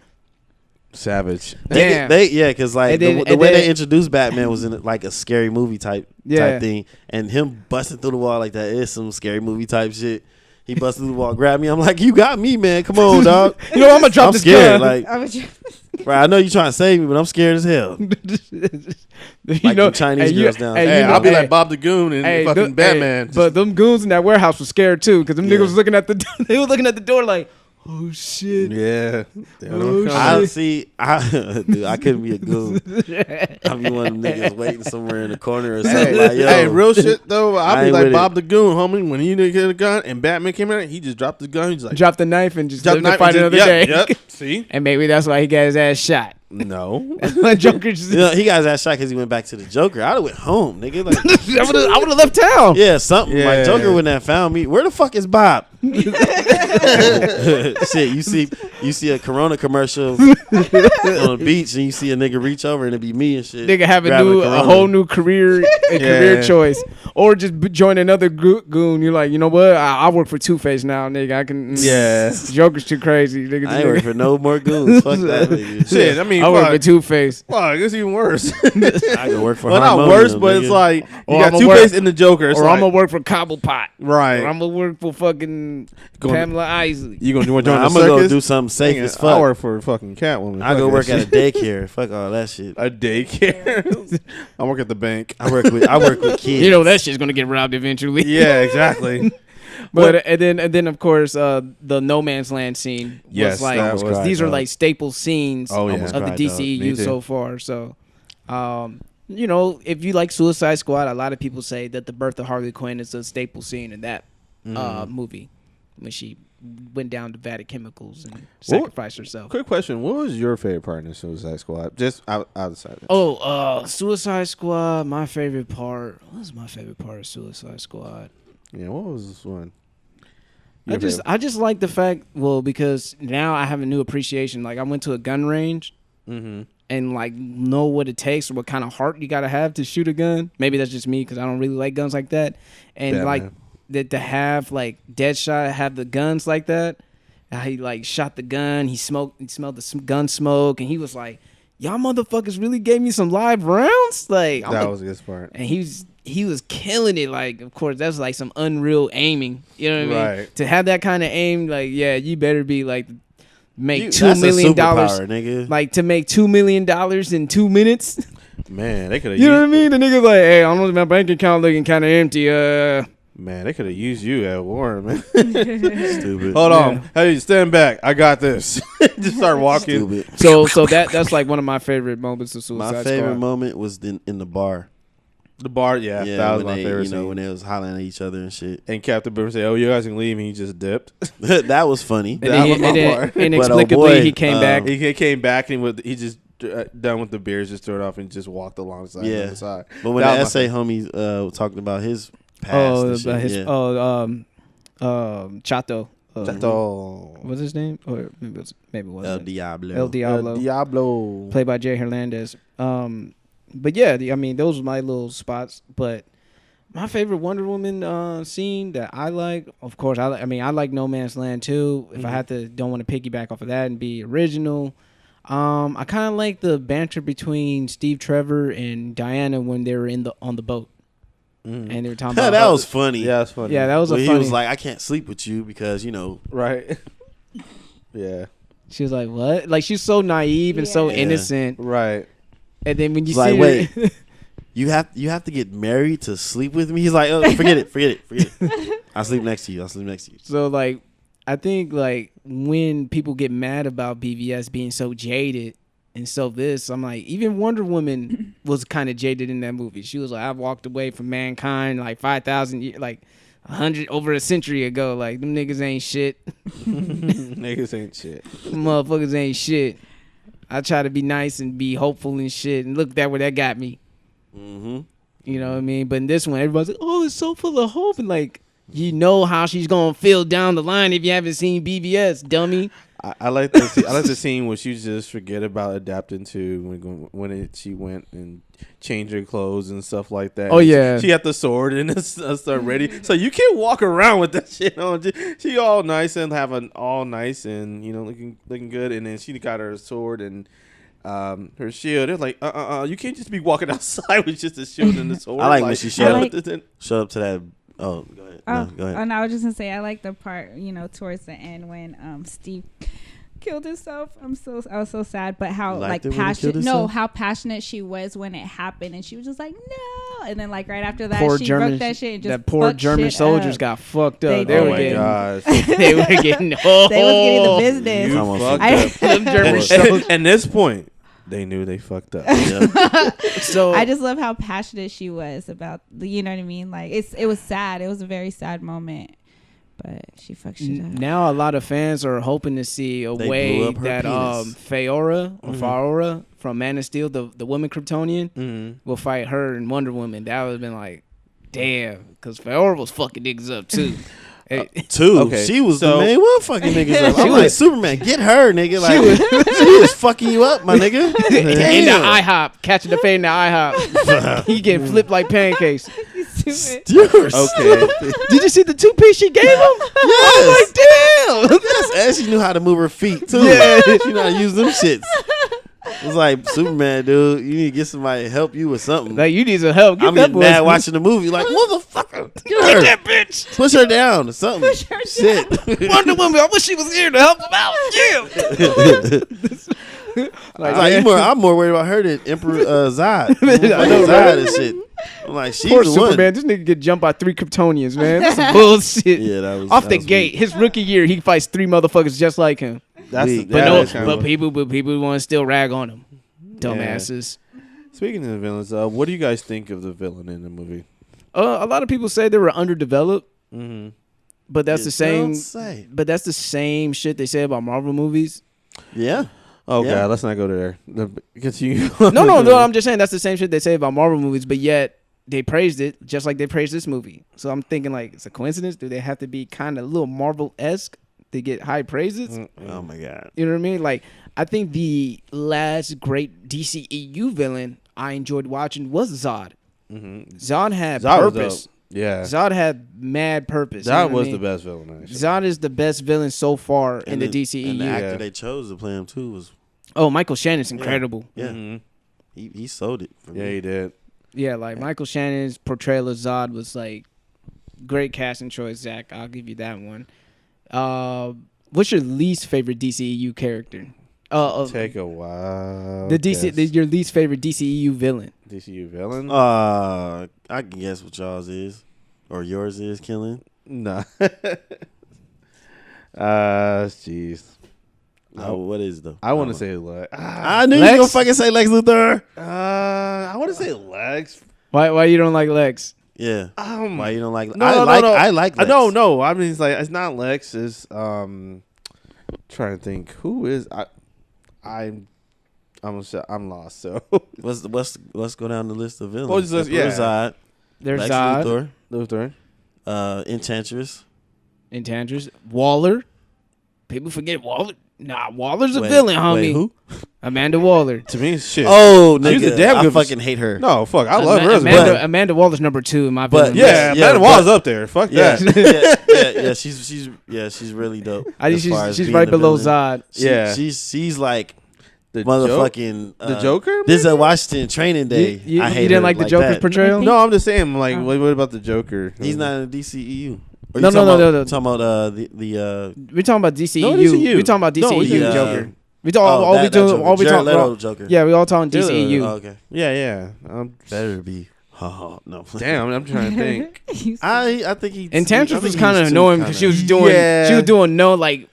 Savage. damn. Because like And then- the and way then- they introduced Batman was in like a scary movie type Yeah. thing, and him busting through the wall like that is some scary movie type shit. He busted through the wall, grabbed me. I'm like, you got me, man. Come on, dog. You know, I'm gonna drop I'm this scared. gun. Like, I was just, right, I know you trying to save me, but I'm scared as hell. you Like them Chinese girls down hey, there. Hey, you know- I'll be hey, like Bob the Goon and hey, fucking them- Batman. hey, but them goons in that warehouse was scared too, because them Yeah. niggas was looking at the they was looking at the door like, oh shit. yeah. Oh, I shit. see. Dude, I couldn't be a goon. I'd be one of them niggas waiting somewhere in the corner or something. Hey, Like, yo, hey, real shit though. I I'll be ain't like with Bob it. the Goon, homie. When he didn't get a gun and Batman came in, he just dropped the gun. He's like, Drop the knife and just drop live the to knife fight and another just- day. Yep. See? And maybe that's why he got his ass shot. No. Joker just, You know, he got his ass shot because he went back to the Joker. I'd have went home, nigga. Like, I would have left town. yeah, something. Yeah. Like Joker wouldn't have found me. Where the fuck is Bob? Shit, you see a Corona commercial on the beach, and you see a nigga reach over, and it be me and shit. Nigga have grabbing a Corona. whole new career, career Yeah. choice, or just join another goon. You're like, you know what? I work for Two Face now, nigga. I can. Yeah. Joker's too crazy, nigga. I ain't working for no more goons. Fuck that nigga. Shit, I mean, I work fuck. for Two Face. Fuck, it's even worse. I can work for Well, not Harmonium, worse, but it's nigga. like you Or got I'ma Two work- Face in the Joker. It's Or like, I'm gonna work for Cobblepot. right. Or I'm gonna work for fucking Going- Pamela Isley. You gonna join Nah, the I'm gonna go circus? do something safe Nigga, as I fuck. work for fucking Catwoman. I go Fuck work that at a shit. daycare. Fuck all that shit. A daycare. I work at the bank. I work with kids. You know that shit's gonna get robbed eventually. Yeah, exactly. But and then of course the No Man's Land scene was Yes, like that was these are dog. like staple scenes Oh, yeah. of the Cried, dog. Me DCEU too. so far. So, you know, if you like Suicide Squad, a lot of people say that the birth of Harley Quinn is a staple scene in that movie when she went down to vat of chemicals and sacrificed herself. Quick question: what was your favorite part in Suicide Squad? Just outside of it. Oh, Suicide Squad. My favorite part. What was my favorite part of Suicide Squad? Yeah, what was this one? I just like the fact, well, because now I have a new appreciation. Like I went to a gun range Mm-hmm. and like know what it takes or what kind of heart you gotta have to shoot a gun. Maybe that's just me because I don't really like guns like that. And Batman. like that to have like Deadshot have the guns like that. How he like shot the gun. He smelled the gun smoke, and he was like, "Y'all motherfuckers really gave me some live rounds." Like I'm That like, was the good part. and he was killing it. Like, of course, that's like some unreal aiming. You know what I mean? Right. To have that kind of aim, like, yeah, you better be like make $2 That's a million, superpower, nigga. like to make $2 million in 2 minutes. Man, they could have. You know what I mean? The nigga's like, hey, I don't know, my bank account looking kind of empty. Man, they could have used you at war, man. Stupid. Hold Yeah. on, hey, stand back. I got this. Just start walking. Stupid. So that's like one of my favorite moments of Suicide My favorite Squad. moment was in the bar. The bar, yeah, that was when my they, favorite. you know, scene. when they was hollering at each other and shit. And Captain Boomer said, "Oh, you guys can leave," and he just dipped. That was funny. And That then, was my part. inexplicably, But, oh, boy, he came back. He came back and he just done with the beers, just threw it off and just walked alongside. Yeah. On the side. But when That the was my SA homie talked about his past, Oh, and shit, about his yeah. Chato. Chato. What's his name? Or maybe it wasn't. El Diablo. El Diablo. Diablo. Played by Jay Hernandez. But yeah, I mean, those were my little spots. But my favorite Wonder Woman scene that I like, of course, I like No Man's Land too. If I had to, don't want to piggyback off of that and be original, I kind of like the banter between Steve Trevor and Diana when they were on the boat, and they were talking about that was funny. Yeah, it's funny. yeah, that was When a he funny. was like, I can't sleep with you because right. Yeah. She was like, "What?" Like she's so naive and so Yeah. innocent, Right. and then when you It's like, see wait. her, you have to get married to sleep with me. He's like, oh, forget it. I'll sleep next to you. so like, I think like when people get mad about BVS being so jaded and so this, I'm like, even Wonder Woman was kind of jaded in that movie. She was like, "I've walked away from mankind like 5,000 years, like 100 over a century ago. Like them niggas ain't shit. Niggas ain't shit. Motherfuckers ain't shit. I try to be nice and be hopeful and shit, and look that where that got me." Mm-hmm. You know what I mean? But in this one, everybody's like, "Oh, it's so full of hope," and like, you know how she's gonna feel down the line if you haven't seen BVS, dummy. I like the I like the scene where she just forget about adapting to she went and changed her clothes and stuff like that. Oh, yeah. she had the sword and stuff ready, so you can't walk around with that shit on. She all nice and all nice and looking good, and then she got her sword and her shield. They're like, you can't just be walking outside with just a shield and the sword. I like when she showed up to that. Oh, go ahead. Go ahead. Oh, no, I was just gonna say I like the part, towards the end when Steve killed himself. I was so sad, but how You like liked it when he killed passionate himself? how passionate she was when it happened, and she was just like no, and then like right after that Poor she German, broke that shit and just that poor fucked German shit soldiers up. got fucked up. They They Oh were my getting, gosh. they were getting, They was getting the You business. Come on, fucked fuck up. Them German And soldiers. at this point, they knew they fucked up. Yeah. So I just love how passionate she was about you know what I mean. Like it was sad. It was a very sad moment, but she fucked shit up. now a lot of fans are hoping to see a They blew way up her that penis. Faora or Faora from Man of Steel, the woman Kryptonian, Mm-hmm. will fight her and Wonder Woman. That would have been like, damn, because Faora was fucking niggas up too. Hey, Two. Okay, She was so- the main one fucking niggas up. She I'm was- like, Superman, get her, nigga. Like, she was fucking you up, my nigga. in the Damn. IHOP, catching the fade in the IHOP. He getting flipped like pancakes. Stupid. Yours. Okay. Did you see the 2-piece she gave him? Yes. Damn. Yes. And she knew how to move her feet, too. Yeah. She knew how to use them shits. It was like, Superman, dude, you need to get somebody to help you with something. Like, you need some help. Get I'm that getting boy mad some- watching the movie. Like, motherfucker, get Get her. that bitch. Push her down or something. Push her Shit. Wonder Woman, I wish she was here to help him out. Yeah. Like, I'm more worried about her than Emperor Zod. I know, Zod right? and shit. I'm like, she's Poor the Superman. one. This nigga get jumped by 3 Kryptonians, man. That's some bullshit. Yeah, that was Off that the was gate, weak. his rookie year, he fights 3 motherfuckers just like him. That's Weak. But that no, is kind of- but people want to still rag on him. Dumbasses. Speaking of the villains, what do you guys think of the villain in the movie? A lot of people say they were underdeveloped, Mm-hmm. but that's You the same. don't say. But that's the same shit they say about Marvel movies. Yeah. Oh Yeah. God, let's not go there. Continue. No. I'm just saying that's the same shit they say about Marvel movies, but yet they praised it just like they praised this movie. So I'm thinking like, it's a coincidence. Do they have to be kind of a little Marvel-esque to get high praises? Oh my God. You know what I mean? Like, I think the last great DCEU villain I enjoyed watching was Zod. Mm-hmm. Zod had Zod was purpose. dope. Yeah, Zod had mad purpose. you know that what I was mean? the best villain. Actually. Zod is the best villain so far in the the- DCEU. And the actor Yeah. they chose to play him too was Oh, Michael Shannon's incredible. yeah. Mhm. He sold it. For Yeah, me. he did. Yeah, like Michael Shannon's portrayal of Zod was like great casting choice, Zach. I'll give you that one. What's your least favorite DCEU character? Take a while. Your least favorite DCEU villain. DCU villain? I can guess what y'all's is or yours is, Killing. Nah. Jeez. What is it though? I want to say Lex. I knew you was Lex? gonna fucking say Lex Luthor. I want to say Lex. Why you don't like Lex? Yeah. Why you don't like? No, I like. Lex. No. I mean, it's not Lex. It's trying to think who is I'm lost. So Let's go down the list of villains. Well, just- yeah. Zod, There's Lex Zod, Luthor, Luthor. Enchantress. Enchantress, Waller. People forget Waller. Nah, Waller's a Wait, villain, homie. wait, who? Amanda Waller. To me, shit. Oh, nigga, She's a damn I good- fucking hate her. No, fuck. I love her. as Amanda, well. Amanda Waller's number 2 in my But- villain list. Yeah, Yeah, Amanda but- Waller's up there. Fuck Yeah, that. she's really dope. I think as far as she's being right a below villain. Zod. Yeah. she's like The motherfucking the Joker. This Washington Training Day. You I hate didn't her like the Joker's that. portrayal? No, I'm just saying. Like, Oh. what about the Joker? He's not in the DCEU. Or No, you no, talking no, about- no. Talking about the We're talking about DCEU. No, DCU. We're talking about No, DCEU we- Joker. We oh, all we that doing Joker. all we Jared talking Leto about. Joker. Yeah, we all talking Jared DCEU. Oh, okay. Yeah. Better be. Oh no. Damn, I'm trying to think. I think he. And Tantress I was think kind of he's too annoying because she kinda- was doing no like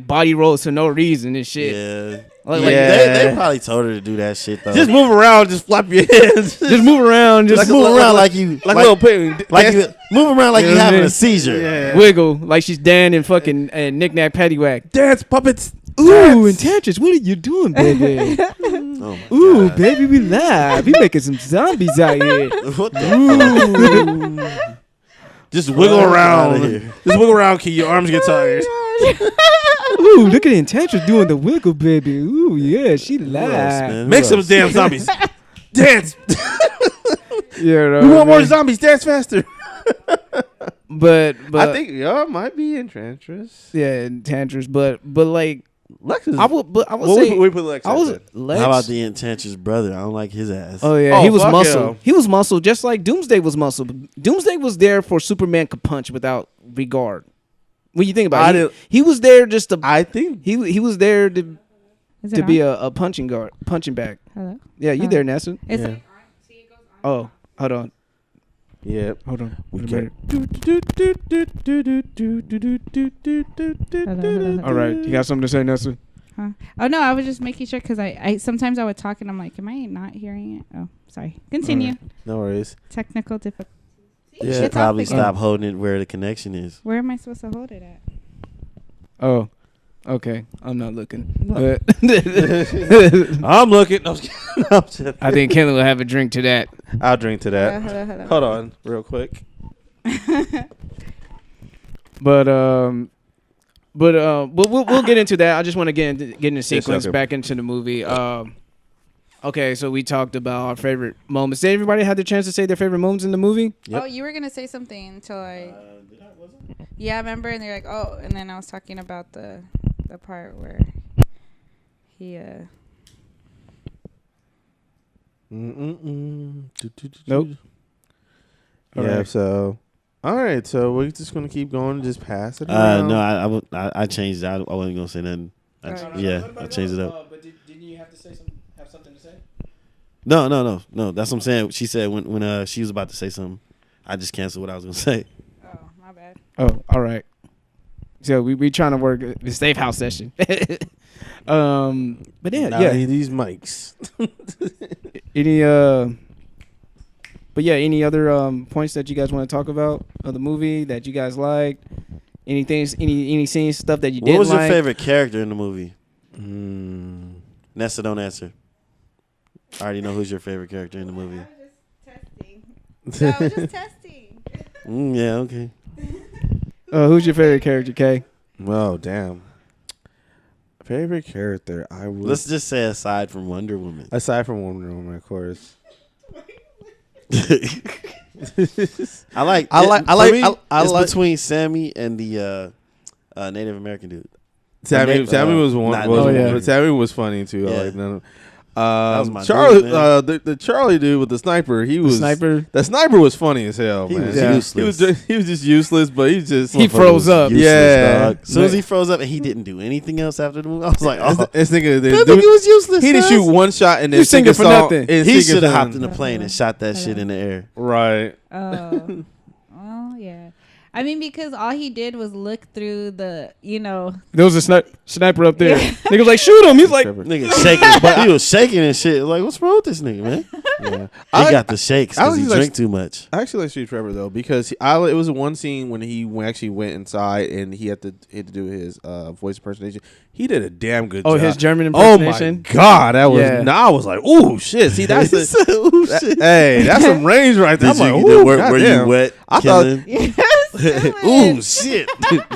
body rolls for no reason and shit. Yeah. Like, They probably told her to do that shit though. Just move around, just flap your hands. just move around, just move around like you like little pig. like you move around like You you know what I having mean? a seizure. Yeah. wiggle like she's Dan and fucking knick-knack paddywhack. Dance puppets. Ooh, and Tantress, what are you doing, baby? Oh my Ooh, God. baby, we live. We making some zombies out here. What the Ooh. Just wiggle Outta around. here. Just wiggle around, kid. Your arms get tired. Ooh, look at Tantress doing the wiggle, baby. Ooh, yeah, she Who else, live. man? Who Make some else? damn zombies. Dance. Yeah, We want more zombies. Dance faster. But I think y'all might be Enchantress. yeah, and Tantress, but like Lex is. I would Well, say we put Lex. I at was that. Lex. How about the Enchantress brother? I don't like his ass. Oh yeah, Oh, he was fuck muscle. yeah. He was muscle, just like Doomsday was muscle. Doomsday was there for Superman could punch without regard. When you think about it, he was there just to. I think. He was there to Is it to be on? a punching bag. Hello? Yeah, you Oh. there, Nessa? It's Yeah. Oh, hold on, Yeah. hold on. We Wait a minute. Hello. All right, you got something to say, Nessa? Huh? Oh no, I was just making sure because I sometimes I would talk and I'm like, am I not hearing it? Oh, sorry. Continue. No worries. Technical difficulty. You Shit's should off probably again. stop holding it where the connection is. Where am I supposed to hold it at? Oh, okay. I'm not looking. No. But I'm looking. No, I'm just kidding. No, I'm just kidding. I think Kendall will have a drink to that. I'll drink to that. Hello. Hold on, real quick. But we'll get into that. I just want to get in the sequence okay. back into the movie. Okay, so we talked about our favorite moments. Did everybody have the chance to say their favorite moments in the movie? Yep. Oh, you were gonna say something until I. Yeah, I remember, and they're like, oh, and then I was talking about the part where he Nope. Yeah. Alright. So, all right. So we're just gonna keep going. Just pass it. around. No, I changed it. I wasn't gonna say nothing. I changed it up. But didn't you have to say have something to say? No. That's what I'm saying. She said when she was about to say something, I just canceled what I was gonna say. Oh, my bad. Oh, all right. So we trying to work the safe house session. But yeah, Nah, yeah. these mics. Any but yeah, any other points that you guys want to talk about of the movie that you guys liked? Any scenes, stuff that you What didn't was like? your favorite character in the movie? Mm. Nessa, don't answer. I already know who's your favorite character in the movie. I was just testing. Yeah, okay. Who's your favorite character, Kay? Oh damn. Favorite character I would. Let's just say aside from Wonder Woman. aside from Wonder Woman, of course. I like. It's like- between Sammy and the Native American dude. Sammy. Nick, Sammy was one. not Was, Native American. Sammy was funny too. I Yeah. like that. was my Charlie, dude, man. the Charlie dude with the sniper. He was Sniper. The sniper was funny as hell. He man. was Yeah. useless. He was just useless, but he just He froze up. Useless, Yeah. dog. As soon as he froze up and he didn't do anything else after the movie, I was like, oh, This nigga, that nigga was useless. he didn't cuz. should shoot one shot and then You singing for nothing. He should have hopped in the plane and shot that shit in the air. Right. Oh, well, yeah. I mean, because all he did was look through the, There was a sniper up there. Nigga was like, shoot him. He's like, Nigga shaking, but he was shaking and shit. Like, what's wrong with this nigga, man? Yeah. He got the shakes I because he was like- drank too much. I actually like Street Trevor though because it was one scene when he actually went inside and he had to do his voice impersonation. He did a damn good job. his German Oh impersonation. my god, that was. Yeah. Now I was like, ooh shit. See, that's He said, "Ooh, shit." hey, that's some range right there. Did I'm like, you, ooh, were you goddamn. wet? I thought- Killing? Ooh, Ooh, shit.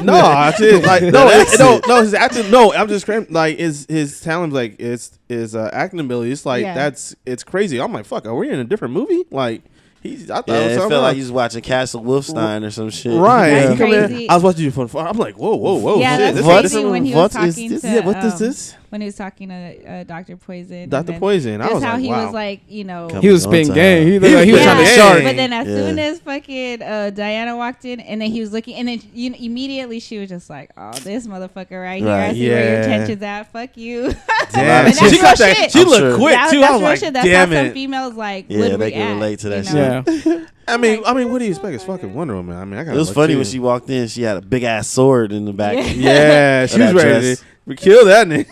No, I just like no, That's no. His acting, no. I'm just like his talent, like his acting ability. It's like Yeah. it's crazy. I'm like, fuck, are we in a different movie? Like I thought Yeah, it was it something felt like else. he was watching Castle Wolfenstein or some shit. Right. That's He come in, crazy. I was watching you for the fun. I'm like, whoa, Yeah, shit. that's this- What? crazy when he What was is talking this? to. Yeah, what is this? when he was talking to Dr. Poison. and Dr. then Poison. I Just was how like, he wow. was like, you know. Come He was on spitting time. game. He was was trying to yeah. shark. But then as Yeah. soon as fucking Diana walked in, and then he was looking, and then immediately she was just like, "Oh, this motherfucker right here. I Right. see where your Yeah. attention's at. Fuck you." Damn. And that's She got real that. shit. She I'm looked sure. quick That- too. that's I was real like, shit. That's damn how some it. females like Yeah, would they can react, relate to that you shit. know? Yeah. I mean, what do you expect? It's fucking Wonder Woman. I mean, I got. It was funny when she walked in. She had a big ass sword in the back. Yeah. Yeah, she was That ready dress. to kill that nigga.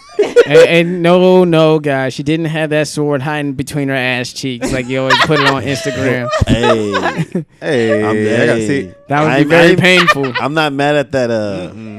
and no, guys, she didn't have that sword hiding between her ass cheeks like you always put it on Instagram. Hey, Hey, I gotta see. That would I- be very I- painful. I'm not mad at that.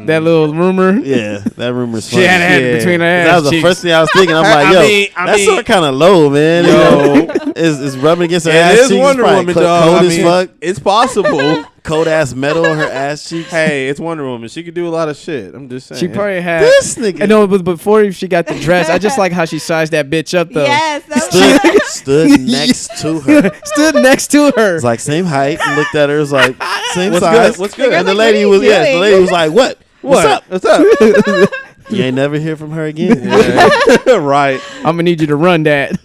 That little rumor. Yeah, that rumor's She funny. had to have it Yeah. between her ass That was the cheeks. first thing I was thinking. I'm like, I yo, mean- that's sort of kind of low, man. Yo. It's rubbing against her It ass is cheeks. Wonder Probably Woman, cold dog. I as mean, fuck. it's possible. Cold ass metal on her ass cheeks. Hey, it's Wonder Woman. She could do a lot of shit. I'm just saying. She probably had. This nigga I know, but before she got the dress, I just like how she sized that bitch up though. Yes, that was stood next to her. Stood next to her. It's like same height. And looked at her. It was like same What's size. good? What's good? And the Like, lady what are was you the doing? lady was like, what? What's up? What's up? You ain't never hear from her again. Yeah. Right. I'm gonna need you to run that.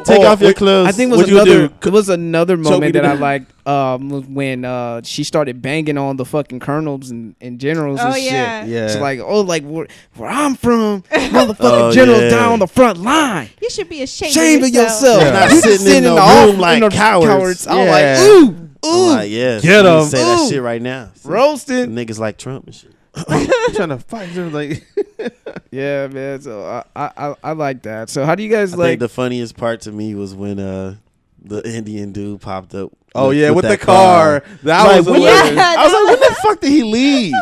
Take off your clothes. I think What'd you it was another me moment to that I death. liked was when she started banging on the fucking colonels and generals Oh, and yeah. shit. Yeah. She's like, oh, like where I'm from, motherfucking Oh, generals yeah. down on the front line. You should be ashamed Shame of of yourself. Yeah. Not You sitting just in the off- room like the cowards. I was Yeah. like, ooh, I'm like, yeah, Get you 'em. Say that Ooh. shit right now. roasted. Niggas like Trump and shit. I'm trying to fight him. Like, Yeah, man. So I like that. So how do you guys I like? think the funniest part to me was when the Indian dude popped up. oh yeah, with the that car. That Like, was when- hilarious. Yeah. I was like, when the fuck did he leave?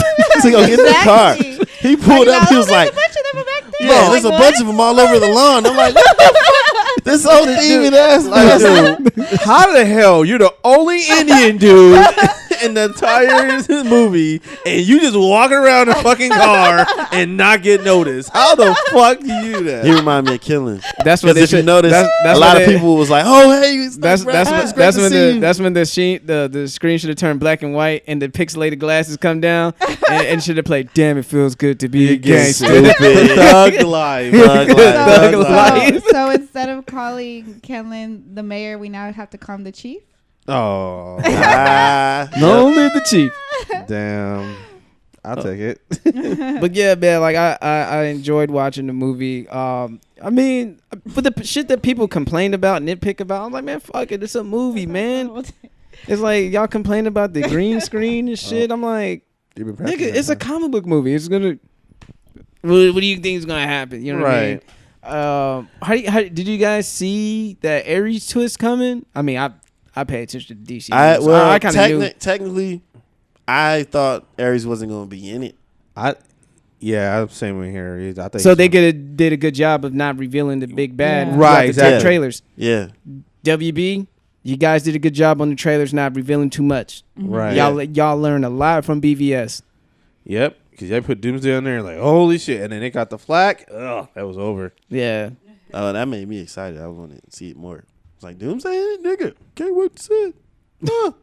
to go get in the car. Exactly. He pulled Like, up. He no, was like, there's a bunch of them back there. yeah, Like, there's a what? bunch of them all over the lawn. I'm like, what the fuck? This old thieving ass. Like, Like, dude, how the hell you're the only Indian dude in the entire movie, and you just walk around a fucking car and not get noticed? How the fuck do you do that? he reminded me of Killing. That's what Because they if you should notice, that's a what lot of they- people was like, "Oh, hey, it's That's great that's to when see you." that's when the screen should have turned black and white and the pixelated glasses come down and should have played. Damn, it feels good to be a gangster. Stupid. Thug life. Thug life. Thug Thug life. So instead of calling Kenlin the mayor, we now have to call him the chief. Oh, No, only the chief. damn. I'll take it. But yeah, man, like I enjoyed watching the movie. I mean, but the shit that people complain about, nitpick about, I'm like, man, fuck it, it's a movie, man. It's like y'all complain about the green screen and shit. I'm like, You've been nigga, practicing, it's a huh? comic book movie. It's gonna. What do you think is gonna happen? You know what I mean? How did you guys see that Ares twist coming? I mean, I pay attention to DC. I so I kind of knew. technically, I thought Ares wasn't going to be in it. Yeah, I'm same with here. I think So they did a good job of not revealing the big bad Yeah. throughout Right, the exactly. trailers. Yeah, WB, you guys did a good job on the trailers, not revealing too much. right. Y'all learned a lot from BVS. Yep, because they put Doomsday on there, like holy shit, and then they got the flag. Ugh, that was over. Yeah. oh, that made me excited. I wanted to see it more. It's like Doomsday, nigga, can't wait to see it. Blah,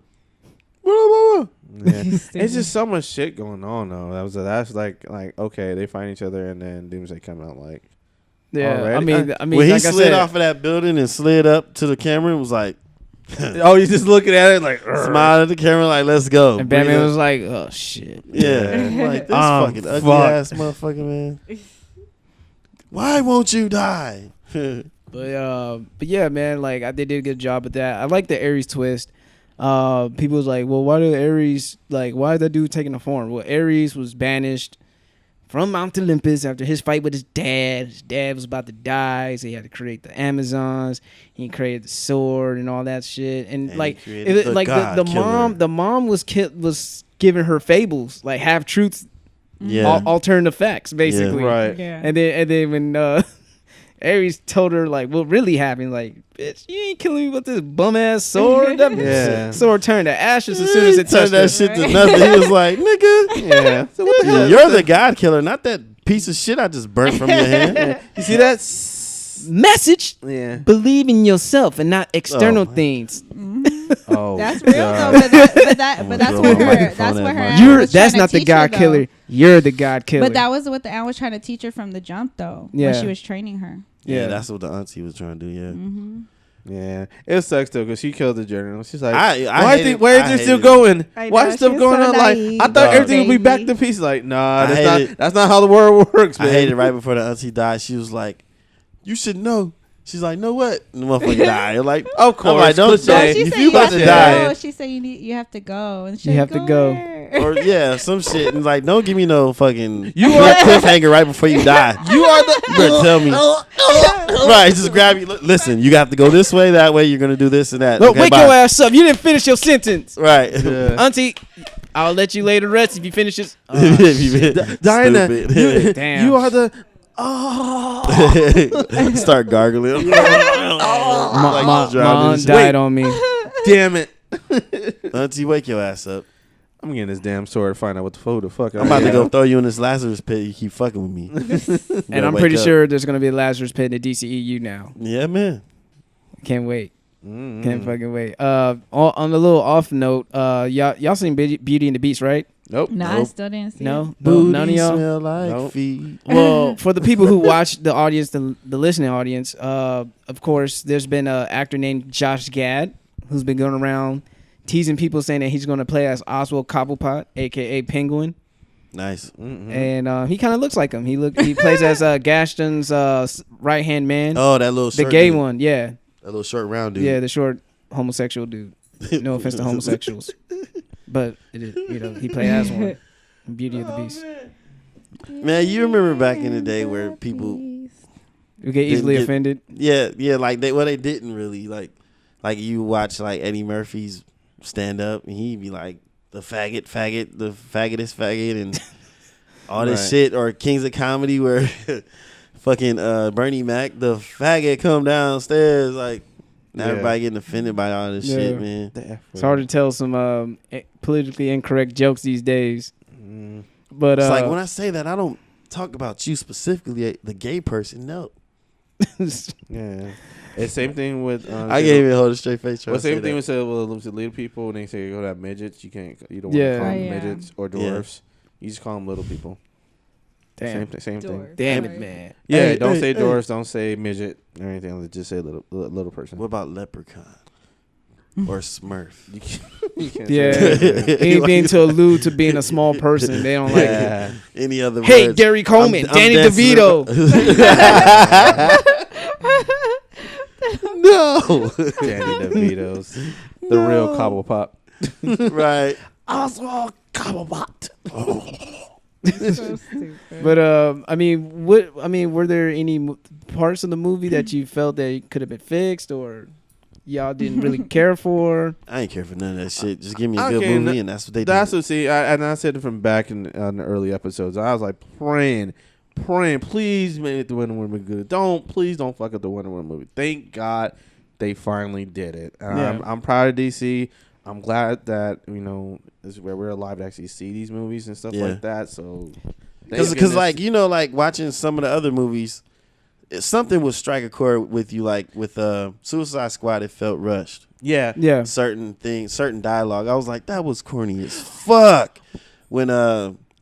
blah, blah. Yeah. It's just so much shit going on though. That's like okay, they find each other and then Doomsday come out like Yeah. Already? I mean, When he like I slid said, off of that building and slid up to the camera, and was like, oh, you just looking at it like "Urgh." smiled at the camera, like, let's go. and Batman Breathe was like, oh shit. Yeah, like this fucking ugly fuck. ass motherfucker, man. Why won't you die? But yeah, man, like they did a good job with that. I like the Ares twist. People was like, well, why did Ares why is that dude taking the form? Well, Ares was banished from Mount Olympus after his fight with his dad. His dad was about to die, so he had to create the Amazons. He created the sword and all that shit. And And like, he created the God the Killer. mom was giving her fables, like half truths, Yeah, alternative facts, basically. right. Yeah. And then when Ares told her like what really happened, like, bitch, you ain't killing me with this bum ass sword. That Yeah. sword turned to ashes as soon as it touched turned that her. shit to nothing. He was like, nigga, Yeah. So what the hell? you're the God Killer, not that piece of shit I just burnt from your hand. You see that? Message: Yeah. believe in yourself and not external Oh. things. Oh, That's real God. though, but that's I'm what gonna throw my her microphone that's at what her Mark. aunt You're was that's trying to not the teach her, God though. killer. You're the God killer. But that was what the aunt was trying to teach her from the jump though. Yeah. When she was training her. Yeah, that's what the auntie was trying to do. Yeah. Mm-hmm. Yeah, it sucks though because she killed the journal. She's like, I why is it still going? I Why know, is stuff she's going so on? Like naive. I thought Dog. everything would be back Baby. to pieces. Like, nah, I hate it. that's not how the world works, I man. hated it right before the auntie died. She was like, "You should know." She's like, "Know what?" And the motherfucker died. Like, Of course, like, don't cliche. No, say she if said you you about have to to die, go. She said you have to go. And she You have to go. where? or yeah, some shit. And like, don't give me no fucking You no are- cliffhanger right before you die. You are the. You better tell me. Right, just grab you. Listen, you have to go this way, that way. You're gonna do this and that. Look, Okay, wake bye. your ass up. You didn't finish your sentence. Right. Yeah. Auntie, I'll let you lay the rest if you finish this. Diana, Stupid. Damn. you are the. Start gargling. my Like, drowning aunt and shit. died on me. Damn it! Auntie, wake your ass up. I'm getting this damn sword to find out what the fuck. I'm about to go throw you in this Lazarus pit. You keep fucking with me. And I'm pretty sure there's gonna be a Lazarus pit in the DCEU now. Yeah, man. Can't wait. Mm-hmm. Can't fucking wait. On a little off note, y'all seen Beauty and the Beast, right? Nope. No, I Nope. still didn't see No, it. no, none of y'all. Smell like Nope. feet. Well, for the people who watch the audience, the listening audience, of course, there's been an actor named Josh Gad who's been going around teasing people saying that he's going to play as Oswald Cobblepot, aka Penguin, Nice. Mm-hmm. and he kind of looks like him. He plays as Gaston's right hand man, Oh, that little the short gay dude. one. Yeah, That little short round dude. yeah, the short homosexual dude. No offense to homosexuals, but it is, he played as one. in Beauty of the Beast. Man, you remember back in the day where people, You get easily Didn't get- offended. yeah, like they didn't really like you watch like Eddie Murphy's stand up and he'd be like the faggot, the faggotest faggot, and all this Right. shit, or Kings of Comedy where fucking Bernie Mac, the faggot, come downstairs like. Now Yeah. everybody getting offended by all this Yeah. shit, man. It's hard to tell some politically incorrect jokes these days. Mm. But It's like when I say that, I don't talk about you specifically, the gay person. No, Yeah. It's same thing with. I can't even hold a straight face. Well, same thing with with little people when they say you go to have midgets. You can't. You don't Yeah. want to call Oh, them yeah. midgets or Yeah. dwarfs. You just call them little people. damn, Same thing. Door. damn Sorry. it, man. Yeah, Hey, don't hey, say hey. dwarfs. Don't say midget or anything. Just say little person. What about leprechaun or Smurf? You can't, you can't Yeah, say that. anything to allude to being a small person, they don't like it. Yeah. Any other Hey, words? Gary Coleman, I'm Danny dancing DeVito. No, Danny DeVito's the real Cobble Pop. right. Oswald Cobblepot. So stupid. But were there any parts of the movie that you felt that could have been fixed or y'all didn't really care for? I ain't care for none of that shit. Just give me a I good can't- movie, and that's what they That's do. what and I said it from back in the early episodes. I was like praying, please make the Wonder Woman good. Please don't fuck up the Wonder Woman movie. Thank God they finally did it. And Yeah. I'm proud of DC. I'm glad that this is where we're alive to actually see these movies and stuff Yeah. like that. So Because like like watching some of the other movies, something would strike a chord with you. Like with Suicide Squad, it felt rushed. yeah, Yeah, Certain things, certain dialogue, I was like, that was corny as fuck. When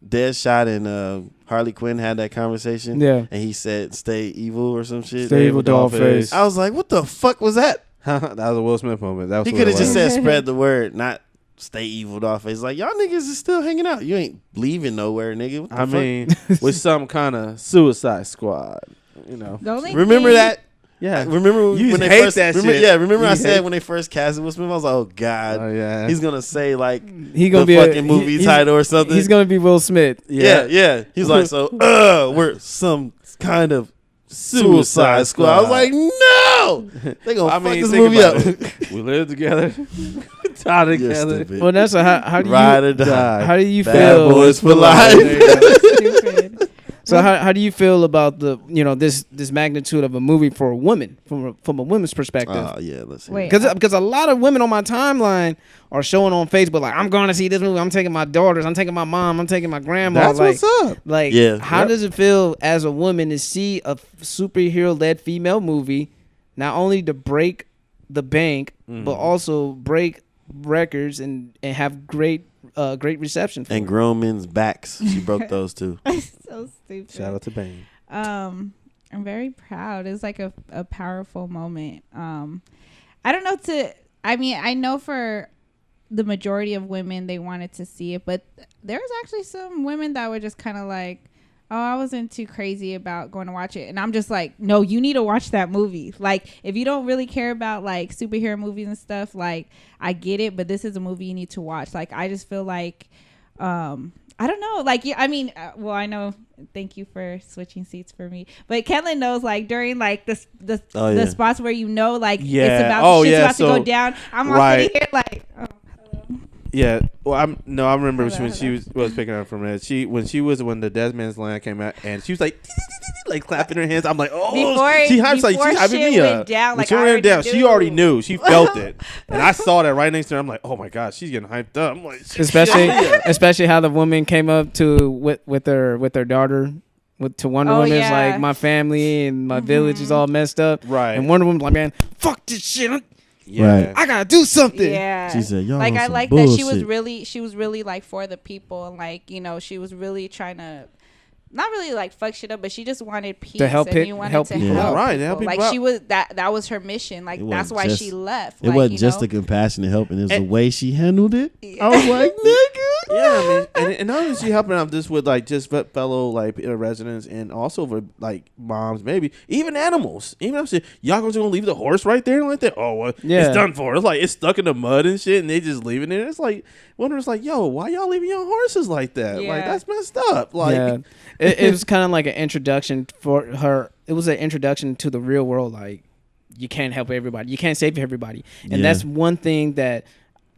Deadshot and Harley Quinn had that conversation, yeah. and he said, "Stay evil" or some shit. Stay evil, Dollface. I was like, what the fuck was that? that was a Will Smith moment. That was He what could it have just was. said, "Spread the word," not "Stay evil, Dollface." Like, y'all niggas is still hanging out. You ain't leaving nowhere, nigga. What the I fuck? mean, with some kind of Suicide Squad, The only remember thing- that? Yeah, Remember You when they hate first? that remember, shit. Yeah, remember You I said hate- when they first cast Will Smith, I was like, "Oh God, Oh yeah, he's gonna say like He gonna the be fucking movie he's- title or something." He's gonna be Will Smith. yeah. He's like, "So, we're some kind of Suicide Squad." I was like, "No, they gonna fuck this think movie up." about it. We live together, die You're together. stupid. Well, that's how do Ride you or die. how do you Bad feel? boys for life. There you go. Stupid. So how do you feel about the this magnitude of a movie for a woman from a woman's perspective? Oh yeah, let's see. Wait. Because a lot of women on my timeline are showing on Facebook like, I'm going to see this movie. I'm taking my daughters. I'm taking my mom. I'm taking my grandma. That's like, what's up. Like, Yeah. how Yep. does it feel as a woman to see a superhero led female movie, not only to break the bank, Mhm. but also break records and have great reception. For And it. grown men's backs. She broke those too. So stupid. Shout out to Bane. I'm very proud. It's like a powerful moment. I don't know I know for the majority of women, they wanted to see it, but there was actually some women that were just kind of like, oh, I wasn't too crazy about going to watch it. And I'm just like, no, you need to watch that movie. Like, if you don't really care about like superhero movies and stuff, like, I get it, but this is a movie you need to watch. Like, I just feel like, I don't know. Like, yeah, I mean, well, I know. Thank you for switching seats for me. But Kenlin knows, like, during like the spots where you know, like, it's about shit's about to go down. I'm all sitting here like, oh, hello. Yeah, well, I remember Hold on, when she was picking up from it. When the Dead Man's Land came out, and she was like like clapping her hands. I'm like, oh, she hyped me up. Down, like, when she went down, she already knew. She felt it, and I saw that right next to her. I'm like, oh my god, she's getting hyped up. I'm like, especially how the woman came up to with her daughter. To Wonder Woman is like, my family and my village is all messed up. Right. And Wonder Woman's like, man, fuck this shit. Yeah. I gotta do something. Yeah. She said, y'all like, on I some like bullshit. that she was really like for the people, and like, you know, she was really trying to not really like fuck shit up, but she just wanted peace To help and it- you wanted help to people help out. Right, people. help people Like, out. she was that was her mission. Like, It that's wasn't why just- she left. It like, wasn't you just know? the compassionate help, and it was the And- way she handled it. I was like, nigga. Yeah, I mean, and not only is she helping out just with like just fellow like residents, and also for like moms, maybe even animals. Even if y'all gonna leave the horse right there and like that. Oh, well, Yeah. it's done for. It's like it's stuck in the mud and shit, and they just leaving it. It's like Wonder's like, yo, why y'all leaving your horses like that? Like, Yeah. that's messed up. Like, yeah. It was kind of like an introduction for her. It was an introduction to the real world. Like, you can't help everybody. You can't save everybody. And Yeah. that's one thing that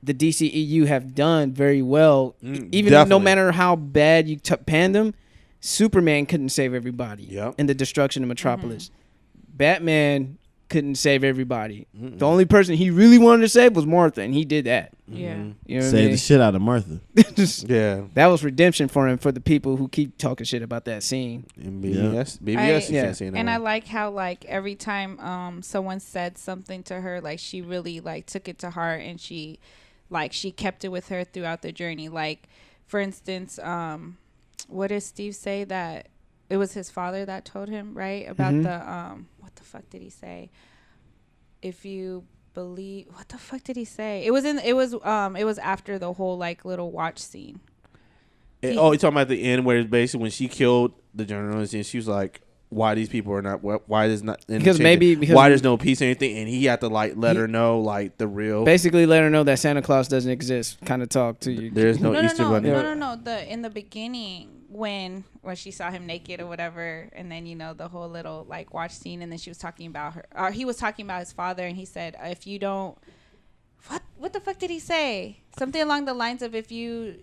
the DCEU have done very well. Even no definitely. matter how bad you pan them, Superman couldn't save everybody Yep. in the destruction of Metropolis. Batman couldn't save everybody. Mm-mm. The only person he really wanted to save was Martha, and he did that. Yeah. You know what I Saved mean? the shit out of Martha. Just- Yeah. that was redemption for him, for the people who keep talking shit about that scene. And BBS, you Yeah. can't say no And I more. like how, like, every time someone said something to her, like, she really like took it to heart, and she kept it with her throughout the journey. Like, for instance, what did Steve say that it was his father that told him, right? About the what the fuck did he say? If you believe, what the fuck did he say? It was after the whole like little watch scene. You're talking about the end where it's basically when she killed the journalist, and she was like, why these people are not, why there's not, Because why there's no peace or anything, and he had to like let her know like the real, basically let her know that Santa Claus doesn't exist. Kind of talk to you. there's no Easter bunny. No. In the beginning, when she saw him naked or whatever, and then, you know, the whole little like watch scene, and then she was talking about her, or he was talking about his father, and he said, if you don't, what the fuck did he say? Something along the lines of, if you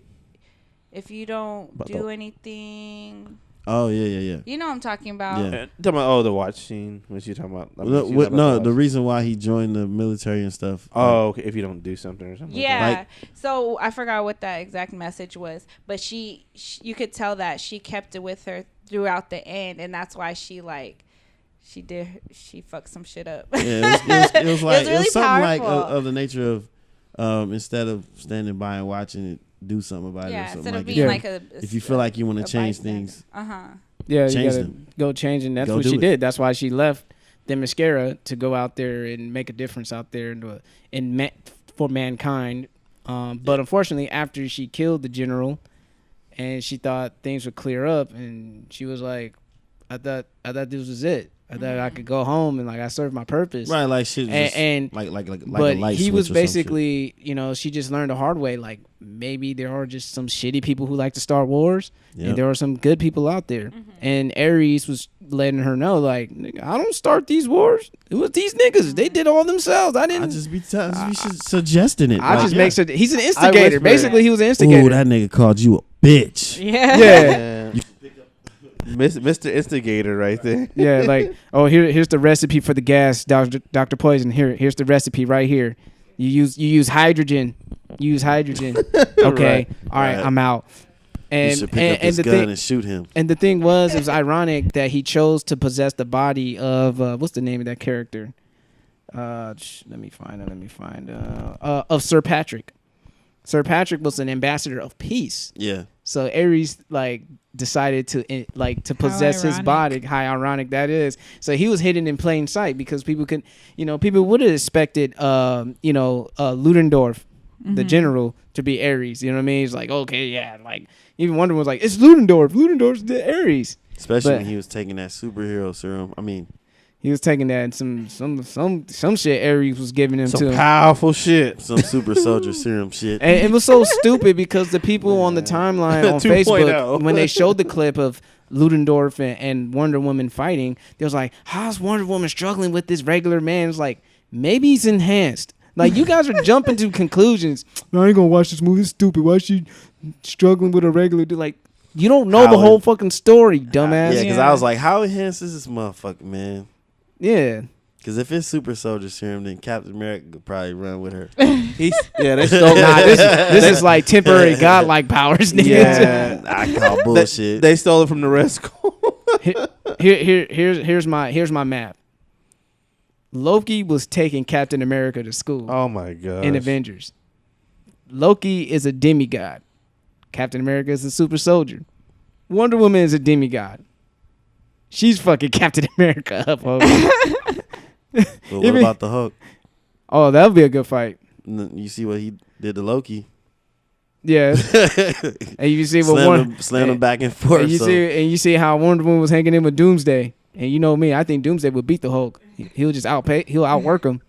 don't do anything. Oh yeah. You know what I'm talking about. Yeah. Talking about the watch scene when she talking about The reason why he joined the military and stuff. okay, if you don't do something or something. Yeah. Like- So I forgot what that exact message was, but she you could tell that she kept it with her throughout the end, and that's why she fucked some shit up. Yeah, it was like really something like powerful. of the nature of instead of standing by and watching it, do something about it or Yeah, something instead of like being that. like a If you feel like you want to change bystander. things, Yeah, you change gotta them. go change, and that's Go what do she it. did. That's why she left the mascara to go out there and make a difference out there for mankind. But unfortunately, after she killed the general, and she thought things would clear up, and she was like, "I thought this was it. I thought I could go home and like I served my purpose." right? Like shit, just And like a but light he switch was or some shit. basically, you know, she just learned the hard way. Like, maybe there are just some shitty people who like to start wars, Yep. and there are some good people out there. And Ares was letting her know, like, "Nigga, I don't start these wars. It was these niggas. They did all themselves. I I didn't. just be suggesting it. I Like, just yeah. make sure he's an instigator. whispered. Basically, he was an instigator. Ooh, that nigga called you a bitch. Yeah. Yeah. Mr. Instigator right there. Yeah, like, oh, here's the recipe for the gas, Dr. Poison. Here's the recipe right here. You use hydrogen. You use hydrogen. Okay. All right, Right. I'm out. You And should pick up his the gun thing and shoot him. and the thing was, it was ironic that he chose to possess the body of what's the name of that character? Let me find. Of Sir Patrick. Sir Patrick was an ambassador of peace. Yeah. So Ares decided to possess his body. How ironic that is. So he was hidden in plain sight because people would have expected Ludendorff, the general, to be Ares. You know what I mean? He's like, okay, yeah, like even Wonder Woman's like, it's Ludendorff. Ludendorff's the Ares. Especially when he was taking that superhero serum. I mean, he was taking that some shit Ares was giving him Some to him. powerful shit. some super soldier serum shit. And it was so stupid because the people on the timeline on 2.0. Facebook, when they showed the clip of Ludendorff and Wonder Woman fighting, they was like, how's Wonder Woman struggling with this regular man? It's like, maybe he's enhanced. Like, you guys are jumping to conclusions. I ain't gonna watch this movie. It's stupid. Why is she struggling with a regular dude? Like, you don't know the whole fucking story, dumbass. Yeah, because I was like, how enhanced is this motherfucker, man? Yeah. Because if it's super soldier serum, then Captain America could probably run with her. They stole. Nah, this is like temporary godlike powers, nigga. Yeah. I call bullshit. They stole it from the Red Skull. Here's my map. Loki was taking Captain America to school Oh my god. in Avengers. Loki is a demigod. Captain America is a super soldier. Wonder Woman is a demigod. She's fucking Captain America up, Hogan. But what about the Hulk? Oh, that would be a good fight. You see what he did to Loki? Yeah. And you see what slam him back and forth. And you see how Wonder Woman was hanging in with Doomsday. And you know me, I think Doomsday would beat the Hulk. He'll just he'll outwork him.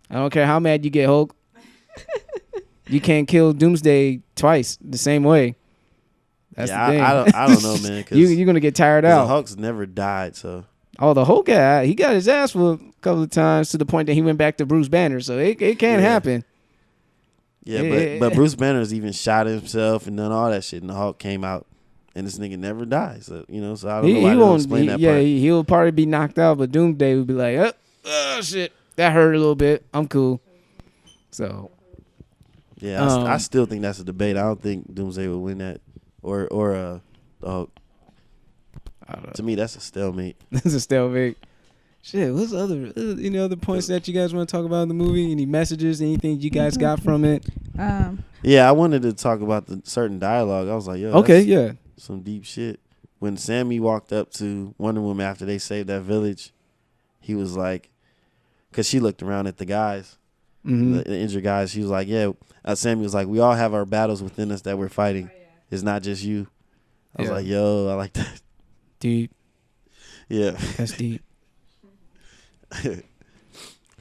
I don't care how mad you get, Hulk. You can't kill Doomsday twice the same way. That's the thing. I don't know, man. Cause, you're gonna get tired out. The Hulk's never died, so. Oh, the Hulk guy, he got his ass whooped a couple of times to the point that he went back to Bruce Banner. So it can happen. Yeah, but Bruce Banner's even shot himself and done all that shit, and the Hulk came out, and this nigga never died. So so I don't know why they don't explain that part. He'll probably be knocked out, but Doomsday would be like, oh shit, that hurt a little bit. I'm cool. So. Yeah, I still think that's a debate. I don't think Doomsday would win that, or the Hulk. To me, that's a stalemate. That's a stalemate. Shit, what's any other points that you guys want to talk about in the movie? Any messages, anything you guys got from it? Yeah, I wanted to talk about the certain dialogue. I was like, yo, okay, that's some deep shit. When Sammy walked up to Wonder Woman after they saved that village, he was like, because she looked around at the guys, the injured guys. She was like, yeah. Sammy was like, we all have our battles within us that we're fighting. It's not just you. I was like, yo, I like that. Deep. Yeah. That's deep.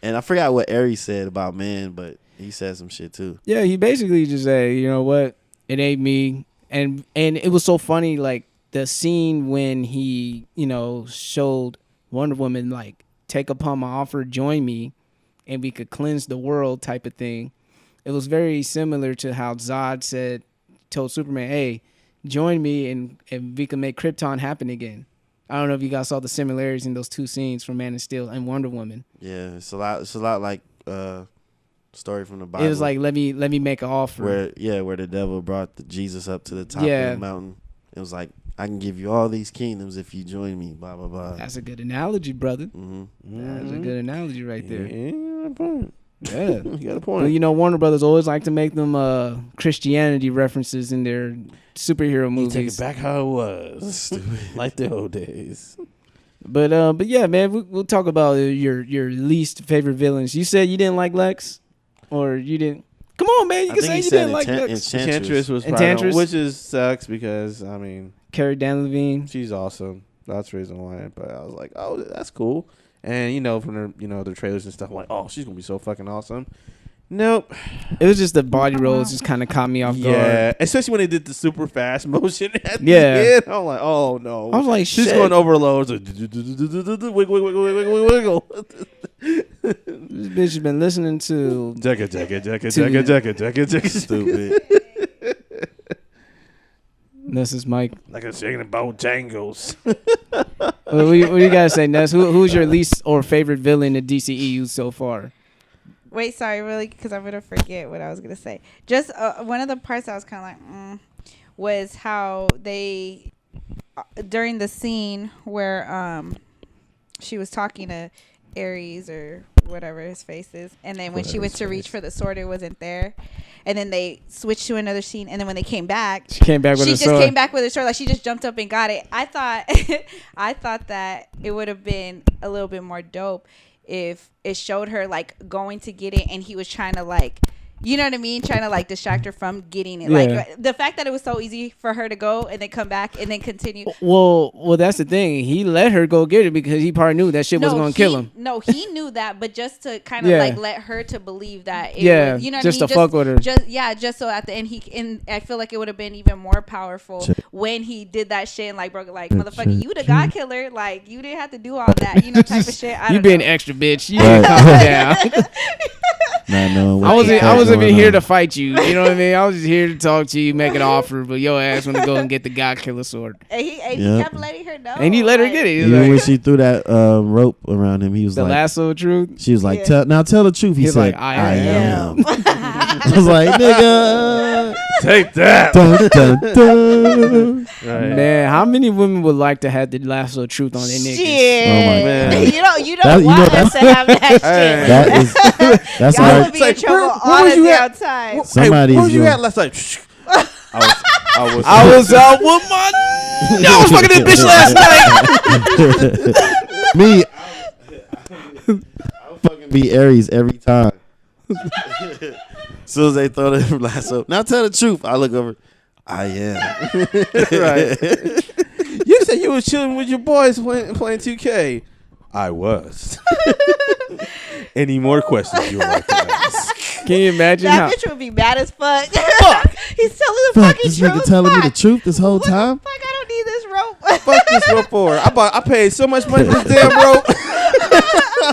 And I forgot what Ares said about man, but he said some shit too. Yeah, he basically just said, you know what, it ain't me. And it was so funny, like the scene when he, showed Wonder Woman like, take upon my offer, join me, and we could cleanse the world type of thing. It was very similar to how Zod told Superman, hey, join me and we can make Krypton happen again. I don't know if you guys saw the similarities in those two scenes from Man of Steel and Wonder Woman. Yeah, it's a lot like story from the Bible. It was like let me make an offer. Where the devil brought Jesus up to the top of the mountain. It was like, I can give you all these kingdoms if you join me, blah blah blah. That's a good analogy, brother. Mm-hmm. That's a good analogy right there. Yeah, you got a point. But Warner Brothers always like to make them Christianity references in their superhero movies. Take it back how it was, like the old days. But yeah, man, we'll talk about your least favorite villains. You said you didn't like Lex, or you didn't. Come on, man, you can say you didn't like Lex. Enchantress was Enchantress, which sucks because Cara Delevingne, she's awesome. That's the reason why. But I was like, oh, that's cool. And from the trailers and stuff, I'm like, oh, she's gonna be so fucking awesome. Nope. It was just the body rolls just kind of caught me off guard. Yeah, especially when they did the super fast motion at the end. I'm like, oh no. I was like, she's shit. going overloads. Wiggle, wiggle, wiggle, wiggle, wiggle. This bitch has been listening to Jacka. Stupid. This is Mike. Like a singing about jangles. What do you guys say, Ness? Who's your least or favorite villain in DCEU so far? Wait, sorry, really, because I'm going to forget what I was going to say. Just one of the parts I was kind of like, was how they, during the scene where she was talking to Ares or whatever his face is. And then when she went to reach for the sword, it wasn't there. And then they switched to another scene. And then when they came back, She came back with she a just sword. came back with a sword. Like she just jumped up and got it. I thought, I thought that it would have been a little bit more dope if it showed her like going to get it, and he was trying to like, you know what I mean, trying to like distract her from getting it. Yeah. Like the fact that it was so easy for her to go and then come back and then continue. Well, that's the thing. He let her go get it because he probably knew that shit was gonna kill him. No, he knew that, but just to kind of Yeah. like let her to believe that. It Yeah, was, you know what just I mean? to fuck with her. Just so at the end I feel like it would have been even more powerful when he did that shit and like broke it, like motherfucker, you the God killer, like you didn't have to do all that, you know, type of shit. You being extra bitch. You Right. calm down. Not knowing what I wasn't. the fuck I wasn't going even here on. to fight you. You know what I mean? I was just here to talk to you, make an offer, but your ass want to go and get the God killer sword. And he Yep. kept letting her know. And he let her like, get it. He was Even like, when she threw that rope around him, he was the like, lasso of truth. she was like, Yeah. now tell the truth. He He's said, like, I am. I was like, nigga. Take that. Dun, dun, dun. Right. Man, how many women would like to have the lasso of truth on their niggas? Shit. Oh my man. You don't That- you want know, us to have that shit. That is, that's Y'all why would be in trouble where all was the you damn at? time. Somebody's Hey, where was you doing- at last night? I was out with my. I was fucking this bitch last night. me. I'll fucking be Aries every time. As soon as they throw the lasso, now tell the truth. I look over. I am. Right. You said you was chilling with your boys playing 2K. I was. Any more questions you would like to ask? Can you imagine That how? bitch would be mad as fuck. He's telling the Fuck, fucking this truth. nigga telling me the Fuck. truth this whole What the time. fuck? I don't need this rope. Fuck this rope for? I paid so much money for this damn rope.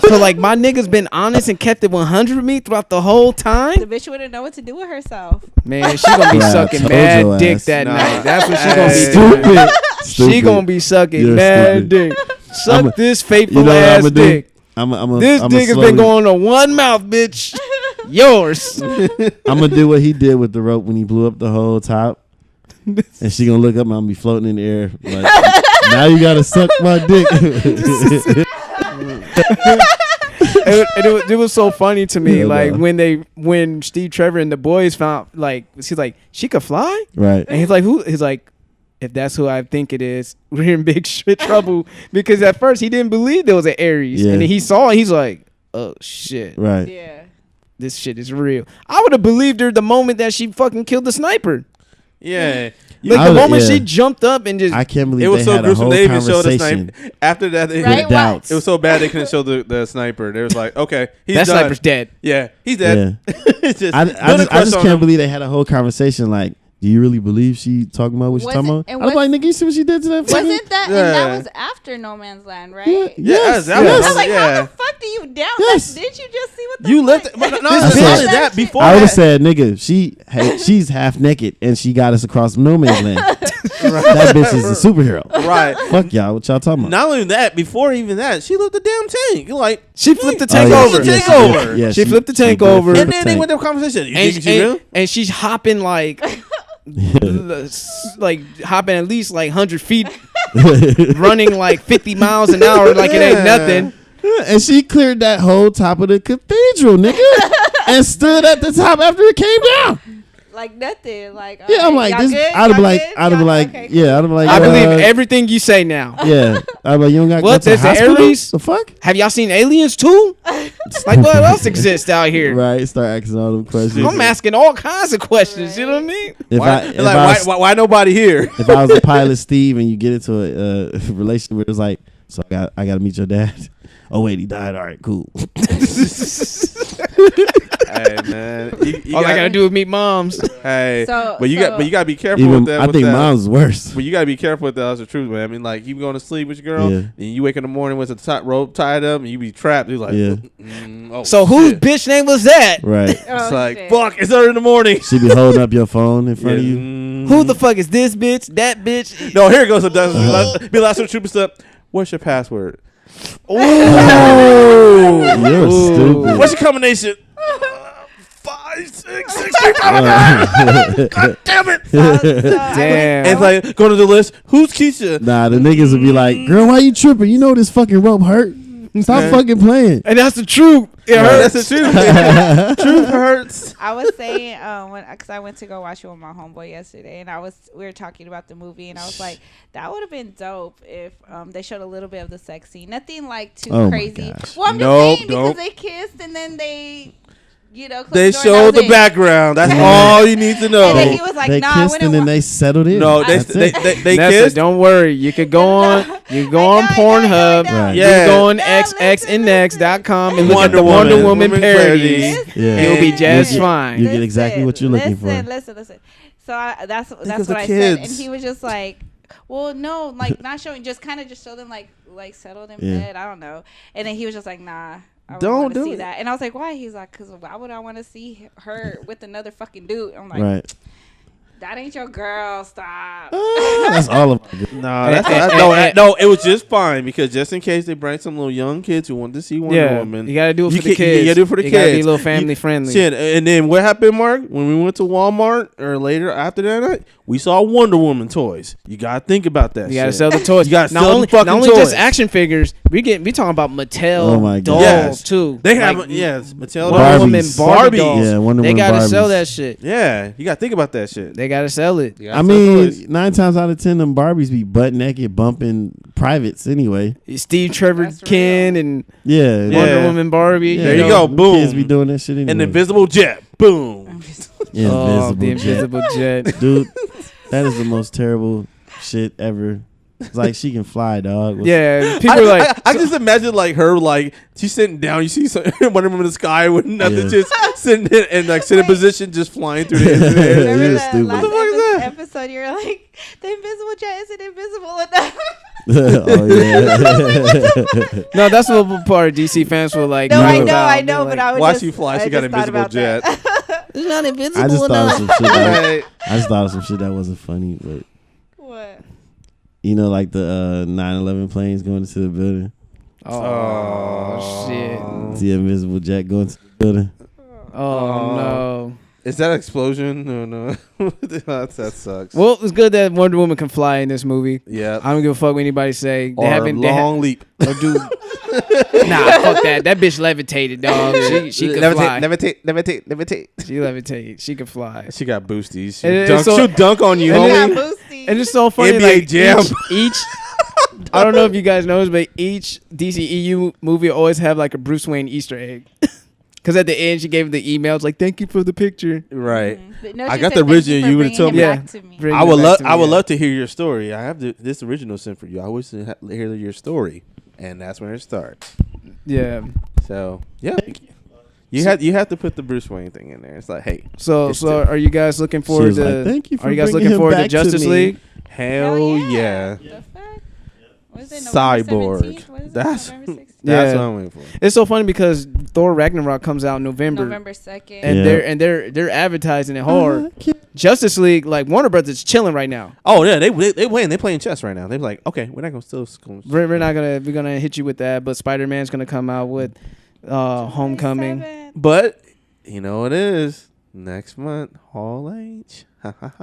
So like my nigga's been honest and kept it 100 with me throughout the whole The time. bitch wouldn't know what to do with herself. Man, she gonna be Bruh, I sucking told mad your dick ass. that Nah. night. That's what she Hey. gonna be doing. Stupid. She gonna be sucking You're mad stupid. dick. Suck I'ma- this faithful You know what I'm ass gonna do? dick. I'm This dick has been going on one mouth, bitch. Yours. I'm gonna do what he did with the rope when he blew up the whole top. And she gonna look up and I'm gonna be floating in the air. Like, now you gotta suck my dick. It was so funny to me, Yeah, like no. when Steve Trevor and the boys found, like, she's like, she could fly, Right. and he's like, who? He's like, if that's who I think it is, we're in big shit trouble, because at first he didn't believe there was an Aries, Yeah. and then he saw it, he's like, oh shit, Right. Yeah. this shit is real. I would have believed her the moment that she fucking killed the sniper, Yeah. like I the would- moment yeah. she jumped up and just. I can't believe It was they so had a gruesome. whole They even showed the conversation. sniper. After that, they, Right? with doubts. it was so bad they couldn't show the sniper. They was like, okay, he's that done. sniper's dead. Yeah, he's dead. It's just, I build a just crush on can't him. believe they had a whole conversation. Like, do you really believe she talking about what she talking about? And I was like, nigga, you see what she did to that? fucking- Wasn't that? Yeah. And that was after No Man's Land, right? Yeah. Yeah, Yes, that yes. was, I was like, yeah. how the fuck do you down? Yes. Did you just see what the You fuck? lived. But not I only said- that, before I would have that, said, nigga, she's half naked and she got us across no man's land. That bitch is a superhero. right. Fuck y'all, what y'all talking about? Not only that, before even that, she left the damn tank. You're like, She flipped the Oh, tank yeah, over. she- yeah, Take she did. over. Yeah, She flipped the tank did over. flip and the then they tank. went to conversation. You and, think she real? and she's hopping like hopping at least like 100 feet, running like 50 miles an hour like it ain't Yeah. nothing. And she cleared that whole top of the cathedral, nigga, and stood at the top after it came down. Like nothing. Like Yeah, I'm like, y'all this. good? I'd have Y'all like, good? I'd have Y'all- like, okay, yeah, I'd have like, I believe everything you say now. Yeah, I'm like, you don't got to go What, to the there's the hospital? Aries? The fuck? Have y'all seen aliens too? Like what else exists out here? Right, start asking all them questions. I'm asking all kinds of questions. You know what I mean? If Why, if like, I was- why nobody here? if I was a pilot, Steve, and you get into a relationship where it's like, so I got to meet your dad. Oh wait, he died. All right, cool. Hey man, you All I gotta do is meet moms. Hey, So- but you so- gotta be careful Even with that. I with think that. mom's worse. But you gotta be careful with that. That's the truth, man. I mean, like you going to sleep with your girl, Yeah. and you wake in the morning with a rope tied up, and you be trapped. You're like, Yeah. oh, So whose shit. bitch name was that? Right. It's Oh, like, shit. fuck, it's early in the morning. She be holding up your phone in front of you. Who the fuck is this bitch? That bitch? No, here it goes. Be last trooper stuff. What's your password? You're stupid. What's your combination? 5, 6, 6, 3, 5. God damn it! Damn. It's like go to the list. Who's Keisha? Nah, the niggas would be like, girl, why you tripping? You know this fucking rope hurt. Stop fucking playing. And that's the truth. It That's hurts. the truth. Truth hurts. I was saying because I went to go watch it with my homeboy yesterday, and we were talking about the movie, and I was like, that would have been dope if they showed a little bit of the sex scene, nothing like too Oh my crazy. gosh. Well, I'm Nope, just saying nope. because they kissed and then they, closed They the door, showed that the was it. background. That's all you need to And then know. he was like, They "Nah, I kissed wouldn't and then wa- they settled in. No, That's it. they Nessa, kissed. don't worry. You could go on. You can go on I know, Pornhub. Right. You Yeah. can go on No, xxindex.com and look at the Wonder Wonder Woman Woman parodies. parodies. Yeah. You'll be just You get- fine. You get exactly what you're looking for. Listen. So that's of what the I said, kids. and he was just like, "Well, no, like not showing, just kind of just show them like settled in Yeah. bed. I don't know." And then he was just like, "Nah, I Don't don't want do to see it. that." And I was like, "Why?" He's like, "Cause why would I want to see her with another fucking dude?" I'm like, Right. "That ain't your girl. Stop." That's all of it. No, it was just fine because just in case they bring some little young kids who want to see Wonder Yeah, Woman, you gotta do it for the can't- kids. You gotta do it for the You kids. gotta be a little family friendly. Shit, and then what happened, Mark? When we went to Walmart or later after that night, we saw Wonder Woman toys. You gotta think about that. You gotta shit. sell the toys. You gotta not sell only, the fucking not only toys. just action figures. We talking about Mattel Oh my God. dolls Yes. too. They have Like, yes, Mattel Wonder Barbies. Woman Barbie Barbies. dolls. Yeah, Wonder They Woman gotta sell Barbies. that shit. Yeah, you gotta think about that shit. They gotta sell it. You gotta I sell mean, toys. 9 times out of 10, them Barbies be butt naked, bumping privates anyway. Steve Trevor That's Ken and Yeah. Yeah. Wonder Woman Barbie. Yeah, There you know, go, them boom. Kids be doing that shit anyway. An invisible jet, boom. Oh, the Invisible invisible jet. Dude, that is the most terrible shit ever. It's like she can fly, dog. Yeah, people are like, I just imagine like her, like she's sitting down. You see Wonder Woman in the sky with nothing, Yeah. just sitting in, and like sit in position, just flying through the air. Remember You're the stupid. last What the fuck is that? episode? You're like, the invisible jet isn't invisible enough. Oh yeah. no, that's what part of DC fans were like. No, mad I about. know, They're but like, I was Watch just, you fly. I She got just thought invisible about jet. that. it's not invisible I just thought of enough. some shit. That, Right. I just thought of some shit that wasn't funny, but What? you know, like the 9/11 planes going into the building, Oh, shit. the invisible jet going to the building. Oh no. Is that explosion? No. that sucks. Well, it's good that Wonder Woman can fly in this movie. Yeah. I don't give a fuck what anybody say. They Or haven't. long leap. Or do. Nah, fuck that. That bitch levitated, dog. She can fly. levitate. She levitate. She can fly. She got boosties. And She'll it's so- she'll dunk on you, and Yeah, homie. boosty. And it's so funny. NBA like, Jam. Each I don't know if you guys know this, but each DCEU movie always have like a Bruce Wayne Easter egg. Because at the end, she gave him the emails like, "Thank you for the picture." Right. But no, I she got said, the "Thank original, for you would've bringing told him me. back Yeah. to me." Bring I it would back love. to me, I would yeah. love to hear your story. I have this original sent for you. I wish to hear your story, and that's where it starts. Yeah. So yeah, you have to put the Bruce Wayne thing in there. It's like, hey, So It's are you guys looking forward was to? like, "Thank you for are you guys bringing looking him forward to back to Justice me." League? hell yeah. The fuck? Was it November Cyborg. 17th? What is it? That's November 16th? that's Yeah. what I'm waiting for. It's so funny because Thor Ragnarok comes out in November, November 2nd. and Yeah. they're advertising it hard. Justice League, like Warner Brothers, is chilling right now. Oh yeah, they win. They playing chess right now. They're like, okay, we're not gonna still. We're not gonna we're gonna hit you with that, but Spider Man's gonna come out with Homecoming. 27th. But you know what it is next month, Hall H.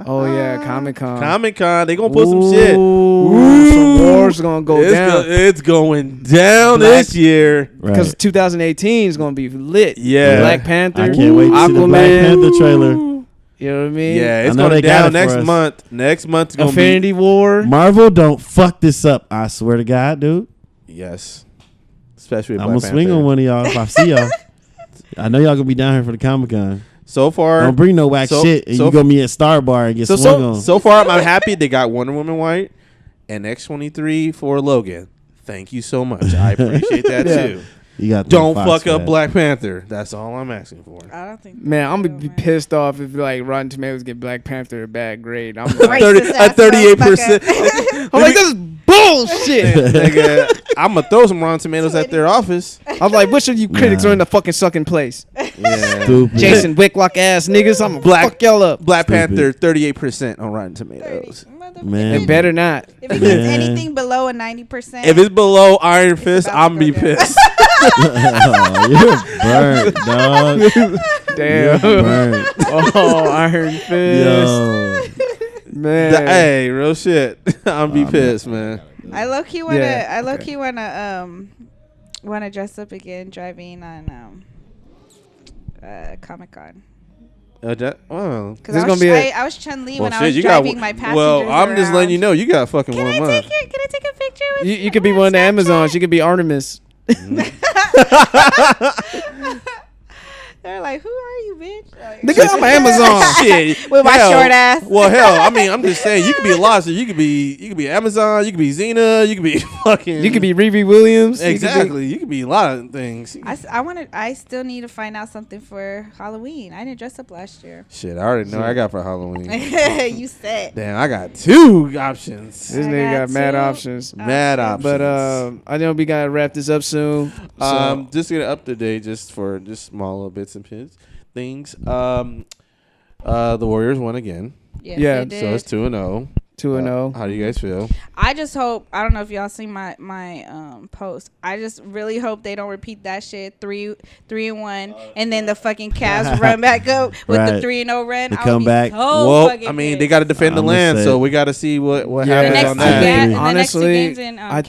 Oh yeah, Comic Con. Comic Con. They gonna put some shit. Some wars gonna go down It's going down Black- this year. because 2018 is gonna be lit. Yeah. Black Panther. I can't wait to see the Black Aquaman. Panther trailer. You know what I mean? Yeah, it's I know going they got down it for next us. month. Next month is gonna Infinity War. Marvel, don't fuck this up. I swear to God, dude. be yes. Especially with I'm Black gonna swing Panther. on one of y'all if I see y'all. I know y'all gonna be down here for the Comic Con. So far, Don't bring no whack so- shit, and so- you gonna be at Star Bar and get so swung so on. so far, I'm happy they got Wonder Woman white and X-23 for Logan. Thank you so much. I appreciate that Yeah. too. You got Don't Fox fuck for up that. Black Panther. That's all I'm asking for. I don't think. Man, I'm gonna be man. pissed off if like Rotten Tomatoes get Black Panther a bad grade. I'm Racist like, ass 38%. I'm like, this is bullshit. Nigga, I'm gonna throw some Rotten Tomatoes at their office. I'm like, which of you critics Nah. are in the fucking sucking place? Yeah. Stupid. Jason Wicklock ass niggas. I'm gonna Black- fuck y'all up. Black Stupid. Panther 38% on Rotten Tomatoes. Man. It better not. If it gets Man. anything below a 90%, If it's below Iron Fist, about I'm to be go down. pissed. Oh, you're burnt, dog. You're Damn. burnt. Oh, Iron Fist. Yo. Man. Hey, real shit. I'm be pissed, man. I low key wanna. Yeah, I low okay. key wanna want to dress up again driving on Comic-Con. Well, Because There's I, gonna be a- I was Chun-Li well, when I shit, was you driving got. my passengers Well, I'm just letting you know you got fucking Can one I month. take it? Can I take a picture with You could be one of the Amazons. You could be Artemis. They're like, who are you, bitch? Like, Nigga, I'm Amazon. Shit, With my hell. short ass. Well, hell, I mean, I'm just saying, you could be a lot. So you could be Amazon, you could be Xena, you could be fucking. You could be Riri Williams. Exactly. You could be a lot of things. I still need to find out something for Halloween. I didn't dress up last year. Shit, I already know I got for Halloween. You said. Damn, I got 2 options. This I nigga got got mad two. options. Mad options. But I know we gotta wrap this up soon. So, Just get up to date, just for just small little bits and things. The Warriors won again, Yes, Yeah, they did. so it's 2-0. 2-0. How do you guys feel? I just hope, I don't know if y'all seen my post. I just really hope they don't repeat that shit 3-1 and then the fucking Cavs run back up with Right. the 3-0 run. They I would come be back. So Well, fucking I mean, pissed. they got to defend the I'ma land, say- so we got to see what Yeah, happens the next on two I that. agree. games, the next two Honestly, games in, I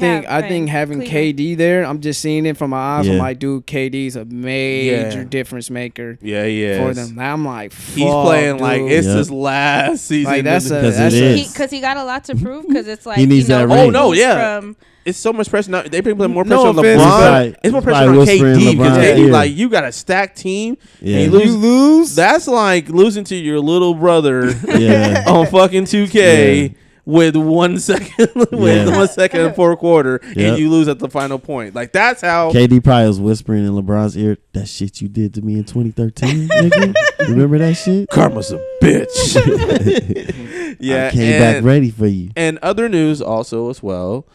think having Cleveland. KD there, I'm just seeing it from my eyes. I'm Yeah. like, dude, KD's a major Yeah. difference maker Yeah, he is. for them. I'm like, He's fuck, playing like dude. it's Yep. his last season. Like, that's a- Because that's it a- is. Because he got a lot to prove. Because it's like He needs that ring. Oh, no, yeah. From, It's so much pressure. Now, they been putting more No pressure on offense, LeBron. but It's more he's pressure probably on whispering KD because LeBron's KD ear. like you got a stacked team. Yeah. And You lose. That's like losing to your little brother Yeah. on fucking 2K. Yeah. With 1 second, with Yeah. 1 second in 4th quarter, Yep. and you lose at the final point. Like that's how. KD probably was whispering in LeBron's ear, that shit you did to me in 2013, nigga. Remember that shit? Karma's a bitch. Yeah, I came back ready for you. And other news also as well.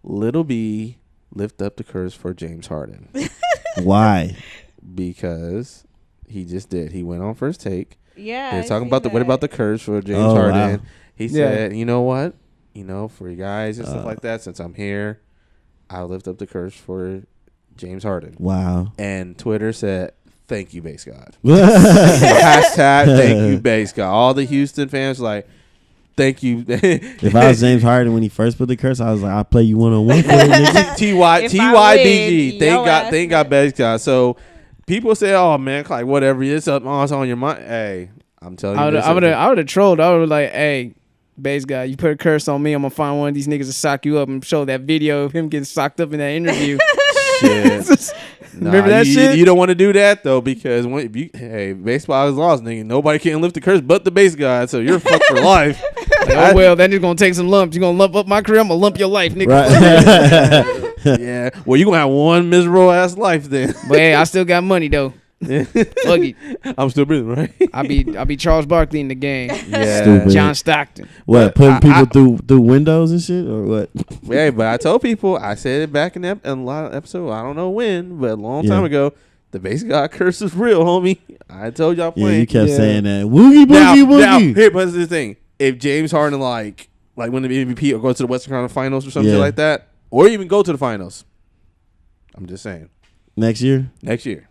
Little B lift up the curse for James Harden Why? because he just did. He went on First Take. yeah. They're I talking see about what that. about the curse for James Oh, Harden. wow. He Yeah. said, you know what? You know, for you guys and stuff like that, since I'm here, I'll lift up the curse for James Harden. Wow. And Twitter said, thank you, Base God. Hashtag thank you, Base God. All the Houston fans like, thank you. If I was James Harden when he first put the curse, I was like, I'll play you one-on-one for it, nigga. If I TYBG. win, Thank your God. ass Thank God, Base God. So people say, oh man, like whatever. It's on your mind. Hey, I'm telling you. I would have trolled. I would have like, hey, base guy, you put a curse on me, I'm gonna find one of these niggas to sock you up and show that video of him getting socked up in that interview. Shit. Remember that shit? You don't want to do that though, because hey, baseball is lost, nigga. Nobody can lift the curse but the base guy, so you're fucked for life. Oh well, that nigga gonna take some lumps. You gonna lump up my career? I'm gonna lump your life, nigga. Right. Yeah. Well, you gonna have one miserable ass life then. But hey, I still got money though. Fuck it. I'm still breathing, right? I'll be Charles Barkley in the game. Yeah. Stupid. John Stockton. What, But putting I- people through windows and shit, or what? Hey, but I told people, I said it back in a lot of episodes. I don't know when, but a long time Yeah. ago, the base god curse is real, homie. I told y'all Yeah, playing. you kept Yeah. saying that. Woogie now, boogie now, boogie. here, but here's the thing: if James Harden like win the MVP or go to the Western Conference Finals or something Yeah. like that, or even go to the finals, I'm just saying Next year, next year,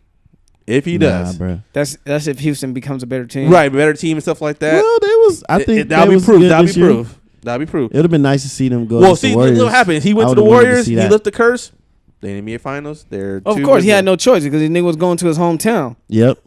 if he nah, does, bro. That's if Houston becomes a better team. right, better team and stuff like that. Well, they was. I think that'll they be was proof. good That'll this be year. proof. That'll be proof. It would have been nice to see them go. Well, against see, the look Warriors. what happened. He went I to the would've wanted Warriors. see He that. left the curse. The NBA Finals. They're Of two course, he good had now. no choice because his nigga was going to his hometown. Yep.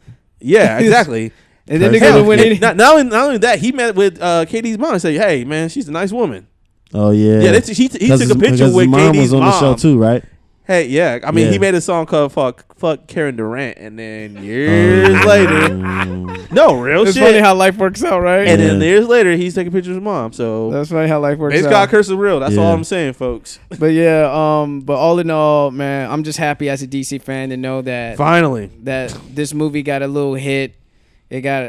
Yeah, exactly. And then Hell, nigga Hell, went in. not only that, he met with KD's mom and said, "Hey, man, she's a nice woman." Oh yeah. Yeah, he took a picture because with his mom KD's was on mom. the show too, right? Hey, yeah, I mean, Yeah. he made a song called "Fuck Karen Durant," and then years later, no real It's shit. funny how life works out, right? And then Yeah. years later, he's taking pictures of his mom. So That's funny how life works it's out. got curse is real. That's Yeah. all I'm saying, folks. But yeah, but all in all, man, I'm just happy as a DC fan to know that Finally, this movie got a little hit. It got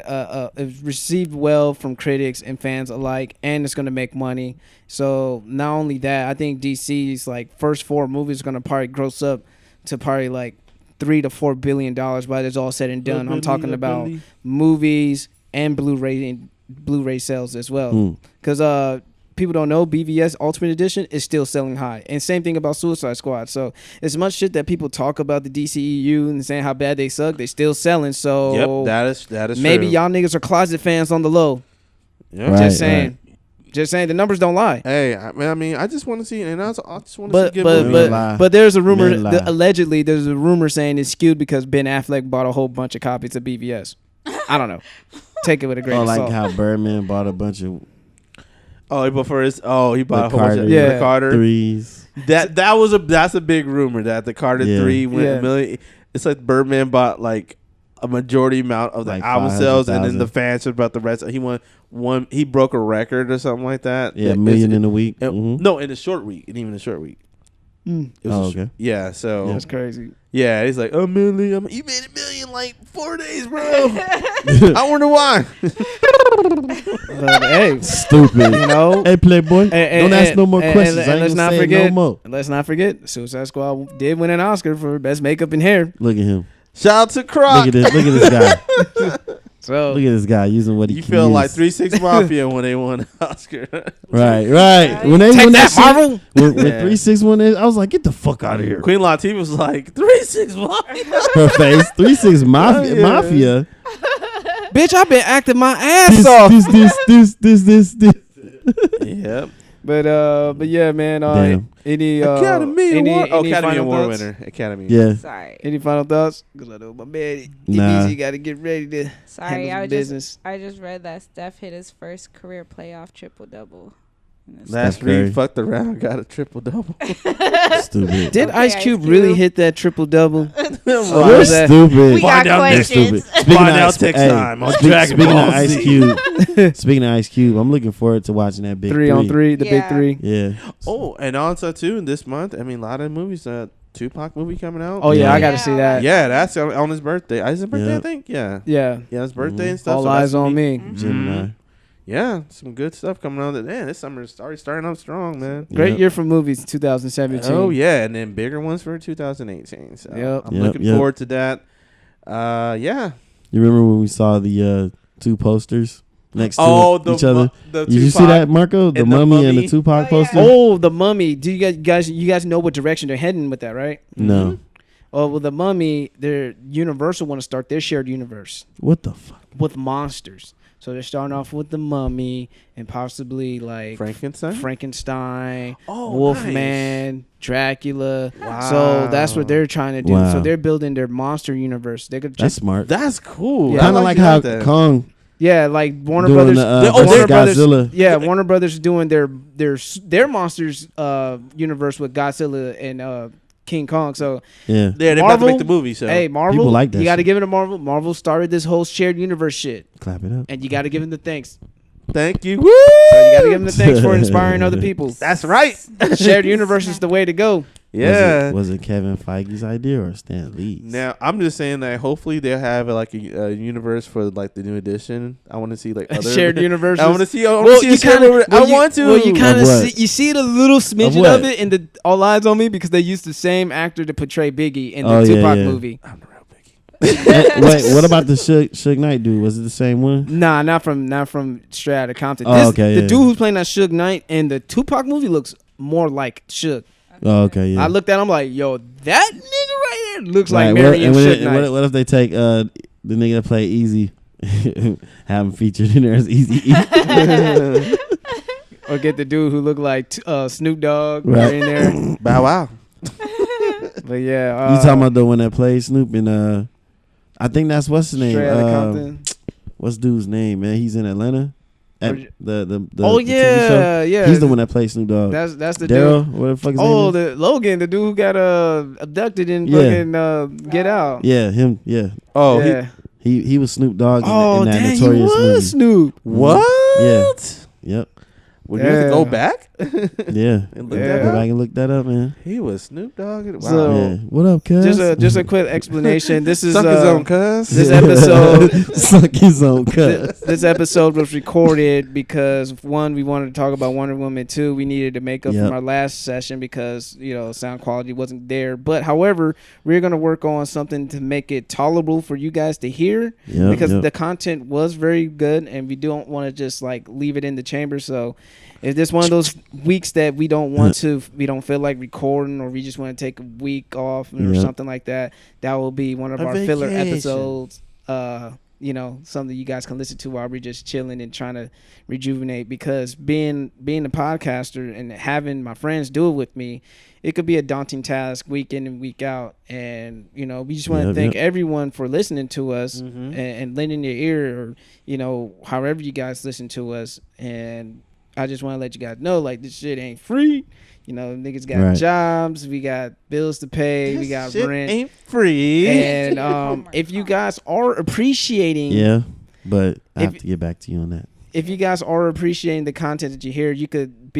it was received well from critics and fans alike, and it's gonna make money. So not only that, I think DC's like first 4 movies are gonna probably gross up to probably like $3 to $4 billion by it's all said and done. I'm talking about movies and Blu-ray sales as well. Because people don't know, BVS Ultimate Edition is still selling high, and same thing about Suicide Squad. So as much shit that people talk about the DCEU and saying how bad they suck, they still selling. So yep, that is maybe true. y'all niggas are closet fans on the low. Yep. Right. Just saying. Just saying the numbers don't lie. Hey, I just want to see, and I just want to see good movies. Men lie. But there's a rumor. Men lie. Allegedly, there's a rumor saying it's skewed because Ben Affleck bought a whole bunch of copies of BVS. I don't know. Take it with a grain Oh, of like salt. how Birdman bought a bunch of Oh, but for his, he bought a whole bunch Carter, of Yeah. the Carter. threes. That's a big rumor that the Carter Yeah. 3 went Yeah. a million. It's like Birdman bought like a majority amount of the Like album sales, and then 500,000. the fans about the rest. He won one. He broke a record or something like that. Yeah, It- $1 million it's- in a week. it- Mhm. No, in a short week, and even a short week. Mm. It was Oh, a sh- okay. Yeah, so That's crazy. yeah, he's like a million. You made $1 million like 4 days, bro. I wonder why. But hey, Stupid. you know. Hey, Playboy, don't ask no more questions. I ain't let's gonna not say forget. no more. Let's not forget. Suicide Squad did win an Oscar for best makeup and hair. Look at him. Shout out to Croc. Look at this guy. So Look at this guy using what he You can feel like use. 3-6 Mafia when they won an Oscar. Right. When they take when that, shit- Marvel. when Yeah. 3-6 won it, I was like, get the fuck out of here. Queen Latifah was like 3-6 Mafia. Her face. 3-6 Mafia. Oh, yeah. Mafia. Bitch, I've been acting my ass off. This. Yep. But yeah, man. Damn. Any Academy Award. any Academy final Award thoughts? winner. Academy. Yeah. Sorry. Any final thoughts? Cause I know my man, Nah. DBZ got to get ready to Sorry, handle I some just business. I just read that Steph hit his first career playoff triple double. Last Curry. week, fucked around, got a triple double. Stupid. Did Okay, Ice Ice Cube Cube. really hit that triple double? You're was that? stupid. We got Find out next questions. Find out next time on Dragon Speaking Ball of Ice Z. Cube, speaking of Ice Cube, I'm looking forward to watching that big 3-on-3, the big Yeah. 3. Yeah. Oh, and also too this month, I mean, a lot of movies. Tupac movie coming out. Oh yeah, Yeah. I got to see that. yeah, that's on his birthday. Is his birthday? Yeah. I think. Yeah, Yeah. yeah, his birthday Mhm. and stuff. All so eyes that's on gonna be- me. Gemini. Yeah, some good stuff coming out. Man, this summer is already starting off strong, man. Great Yep. year for movies, 2017. Oh yeah, and then bigger ones for 2018. So Yep. I'm Yep, looking yep. forward to that. Yeah. You remember when we saw the two posters next to each other? The Did you see that, Marco? The and the mummy and Mummy. the Tupac Oh, yeah. poster? Oh, the Mummy. Do you guys know what direction they're heading with that, right? No. Oh, well, the Mummy, their Universal want to start their shared universe What the fuck? with monsters. So they're starting off with the Mummy and possibly like Frankenstein, Oh, Wolfman, Dracula. Wow. So that's what they're trying to do. Wow. So they're building their monster universe. They're gonna That's just, smart. That's cool. Yeah. I Kind of like you how that. Kong yeah, like Warner doing Brothers. the oh, versus they're Godzilla. Yeah, Warner Brothers is doing their monsters universe with Godzilla and King Kong. So Yeah. They're about to Marvel- make the movie. So hey, Marvel, People like that you got to shit. give it to Marvel. Marvel started this whole shared universe shit, Clap it up. and you got to give them the thanks. thank you. So you got to give them the thanks for inspiring other people. That's right. Shared universe is the way to go. Yeah. Was it Kevin Feige's idea or Stan Lee's? Now I'm just saying that hopefully they'll have like a universe for like the new edition. I want to see like other Shared universe. I want to see. I want Well, to see. you a shared kinda- universe. well, I you- want to. Well, you kind of Of what? see, you see it a little smidgen what? of it in the All Eyes on Me because they used the same actor to portray Biggie in the Oh, yeah, Tupac yeah. movie. I'm the real Biggie. Wait, what about the Suge Knight dude? Was it the same one? Nah, not from Straight Outta Compton. Oh, okay, the yeah. dude who's playing that Suge Knight in the Tupac movie looks more like Suge. Oh, okay, yeah. I looked at him like, yo, that nigga right here looks Right, like what- Marion and Suge Knight. what if they take the nigga that play Easy, have him featured in there as Easy E? Or get the dude who looked like Snoop Dogg Right. right in there. Bow Wow. But yeah, You talking about the one that plays Snoop in I think that's what's his name. Straight Outta Compton. What's dude's name, man? He's in Atlanta. At Or- the Oh the TV show. yeah. He's the one that plays Snoop Dogg. That's the Daryl, dude. what the fuck his Oh, name is? the Logan, the dude who got abducted in Yeah. fucking Get Out. Yeah, him. Yeah, Oh, yeah. he was Snoop Dogg Oh, in that damn, he Notorious was movie. Snoop. what? Yeah. Yep. Would you have to go Yeah. back? Yeah. And look Yeah. that Go up? back and look that up, man. He was Snoop Dogg. Wow. So- Yeah. What up, cuz? Just a quick explanation. This is Suck his own cuz. this episode Suck his own cuz. this episode was recorded because one, we wanted to talk about Wonder Woman. Two, we needed to make up Yep. from our last session because sound quality wasn't there. But however, we're gonna work on something to make it tolerable for you guys to hear Yep, because yep. the content was very good and we don't want to just like leave it in the chamber. So if this one of those weeks that we don't feel like recording or we just want to take a week off or Yep. something like that, that will be one of A our filler vacation. episodes. something you guys can listen to while we're just chilling and trying to rejuvenate. Because being a podcaster and having my friends do it with me, it could be a daunting task week in and week out. And we just want to thank everyone for listening to us and lending your ear, or however you guys listen to us. And I just want to let you guys know, like, this shit ain't free. Niggas got jobs, we got bills to pay, we got shit rent. Ain't free. And if you guys are appreciating, but I have to get back to you on that. If you guys are appreciating the content that you hear, you could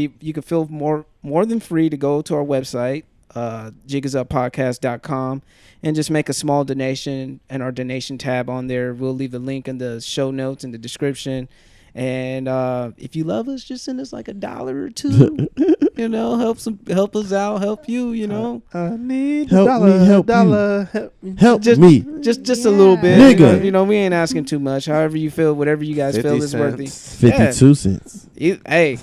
feel more than free to go to our website, jigusuppodcast.com, and just make a small donation in our donation tab on there. We'll leave the link in the show notes in the description. And if you love us, just send us like $1 or $2. help us out, help you. I need help $1, me, help $1, help just, me. Just a little bit, nigga. We ain't asking too much. However you feel, whatever you guys feel is worthy. 52 cents. Hey,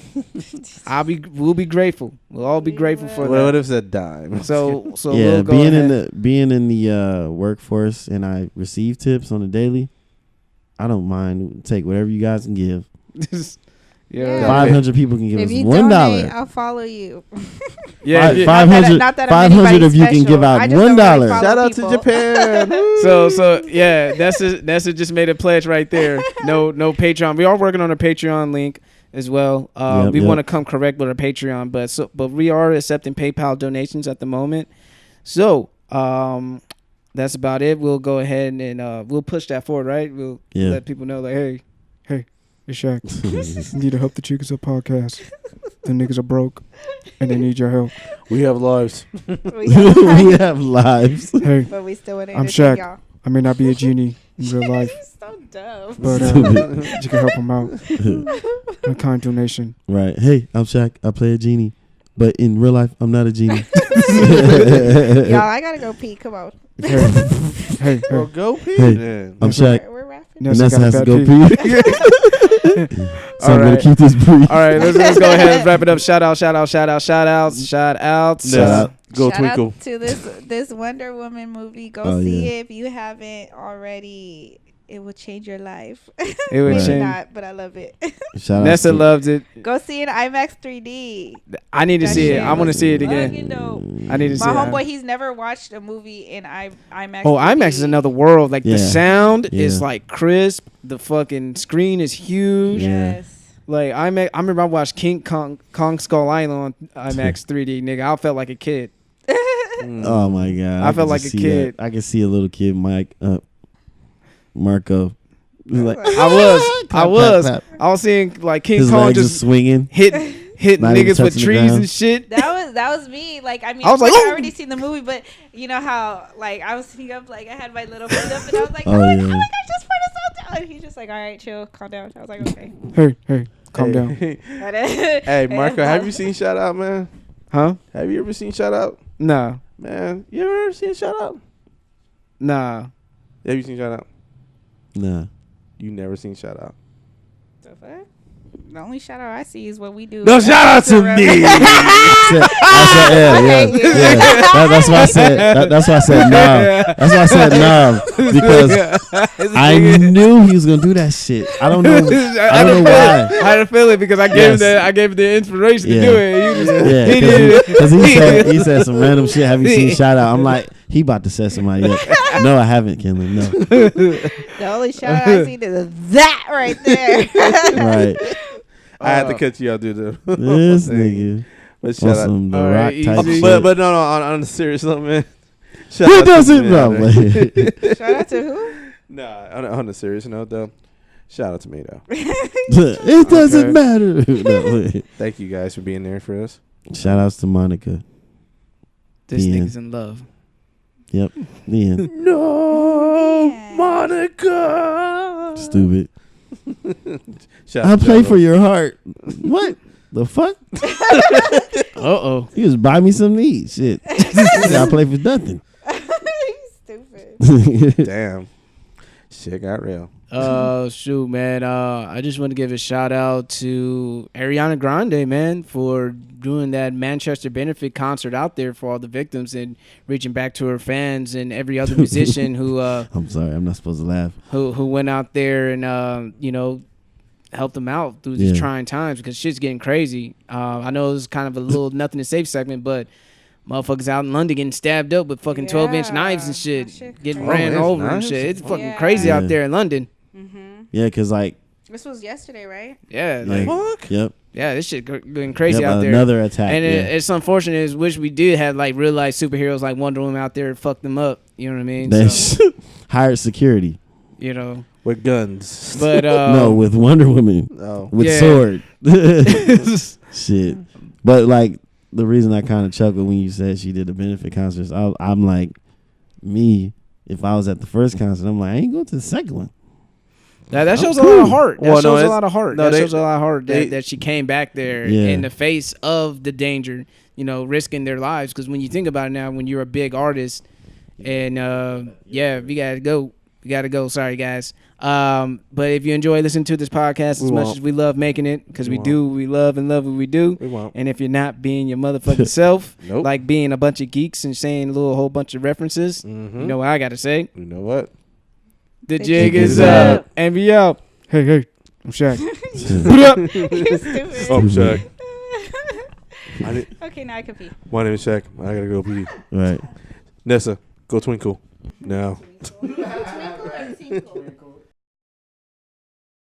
we'll be grateful. We'll all be grateful for that. What if it's a dime? So yeah, we'll go being in the workforce, and I receive tips on the daily. I don't mind. Take whatever you guys can give. Yeah. 500 people can give if us you $1. donate, I'll follow you. Yeah, 500. Not that 500 of you can give out $1. Shout out to Japan. So yeah, that's just made a pledge right there. No Patreon. We are working on a Patreon link as well. We want to come correct with our Patreon, but we are accepting PayPal donations at the moment. So that's about it. We'll go ahead and we'll push that forward, right? We'll let people know, like, hey, it's Shaq. Need to help the Chicas Up podcast. The niggas are broke, and they need your help. We have lives. We have lives. Hey, but we still want to I'm entertain Shaq. y'all. I may not be a genie in real life, So dumb. but you can help them out. A kind donation. Right. Hey, I'm Shaq. I play a genie, but in real life, I'm not a genie. Y'all, I gotta go pee. Come on. Hey. Well, go pee Hey, then. I'm Shaq. We're wrapping. Vanessa has to go pee. So All I'm going right. to keep this brief. All right, let's go ahead and wrap it up. Shout outs. Go Shout Twinkle. out to this Wonder Woman movie. Go Oh, see yeah. it if you haven't already. It will change your life. It would Maybe change. not, but I love it. Shout out Nessa to- loved it. Go see it in IMAX 3D. I need to That see it. shit I want to was see it again. fucking dope. I need to see My it. homeboy, he's never watched a movie in IMAX. Oh, 3D. IMAX is another world. Like Yeah. the sound is Yeah. like crisp. The fucking screen is huge. Yeah. Yes. Like I remember I watched King Kong Skull Island on IMAX 3D. Nigga, I felt like a kid. Oh my god! I felt can like just a see kid. that. I can see a little kid, Marco. He's like, I was seeing like King his Kong legs just are swinging. hit Not even niggas with touching the trees ground. and shit. That was me. Like, I mean, I was like, I "Oh!" already seen the movie, but you know how like I was sitting up, like I had my little foot up, and I was like, Oh, oh my yeah. god, just put us all down. And he's just like, all right, chill, calm down. I was like, okay. Hey, calm down. Hey, Marco, have you seen Shout Out, man? Huh? Have you ever seen Shout Out? Nah. Man, you ever seen Shout Out? Nah. Have you seen Shout Out? Nah. You never seen Shout Out. The fuck? The only shout out I see is what we do. No, shout out to me. That's why I said. That's why I said no. That's why I said no because I knew he was gonna do that shit. I don't know. I don't know why. I had a feeling because I gave him the inspiration to do it. You just, he did it. Because he said some random shit. Have you seen Shout Out? I'm like, he about to set somebody up. No, I haven't, Kenley. No. The only shout out I see is that right there. Right. I had to cut you out, dude. This nigga. But shout out. Some The All Rock right, type easy. shit. But no, on a serious note, man. Shout Who out to doesn't me know? out there. Shout out to who? Nah, on a serious note, though. Shout out to me, though. It doesn't matter. No. Thank you guys for being there for us. Shout outs to Monica. This The end. nigga's in love. Yep. The end. No, Yeah. Monica. Stupid. Shout I out to play y'all, for your heart. What? The fuck? Uh-oh. You just buy me something to eat. Shit. I play for nothing. Stupid. though. Damn. Shit got real. Shoot, man. I just want to give a shout out to Ariana Grande, man, for doing that Manchester benefit concert out there for all the victims and reaching back to her fans and every other musician who I'm sorry, I'm not supposed to laugh. who went out there and helped them out through these trying times because shit's getting crazy. I know it was kind of a little nothing to save segment, but motherfuckers out in London getting stabbed up with fucking 12-inch knives and shit, That shit getting crazy. ran over and shit. It's fucking Yeah. crazy Yeah. out there in London. Yeah, cause like, This was yesterday, right? Yeah, like Fuck. yep, yeah, this shit going crazy yep, out there. another attack. And yeah. it's unfortunate. Is wish we did have like real life superheroes like Wonder Woman out there to fuck them up. You know what I mean? They So, hired security. you know, With guns. but No, with Wonder Woman Oh. with Yeah. sword. Shit, but like the reason I kind of chuckled when you said she did the benefit concerts, I'm like, me, if I was at the first concert, I'm like, I ain't going to the second one. that shows I'm a lot of cool. heart. That Well, no, shows a it's- lot of heart. no, That they- shows a lot of heart they- that she came back there Yeah. in the face of the danger. You know, risking their lives. Because when you think about it now, when you're a big artist, and we gotta go. We gotta go. Sorry, guys. But if you enjoy listening to this podcast as We much won't. as we love making it, because We we do, we love and love what we do. We won't. And if you're not being your motherfucking self, Nope. like being a bunch of geeks and saying a little whole bunch of references, Mm-hmm. you know what I gotta say? You know what? The The jig jig is is up. up. And we out. Hey, I'm Shaq. You're stupid. I'm Shaq. Okay, now I can pee. My name is Shaq. I gotta go pee. Right. Nessa, go twinkle. Now. Twinkle.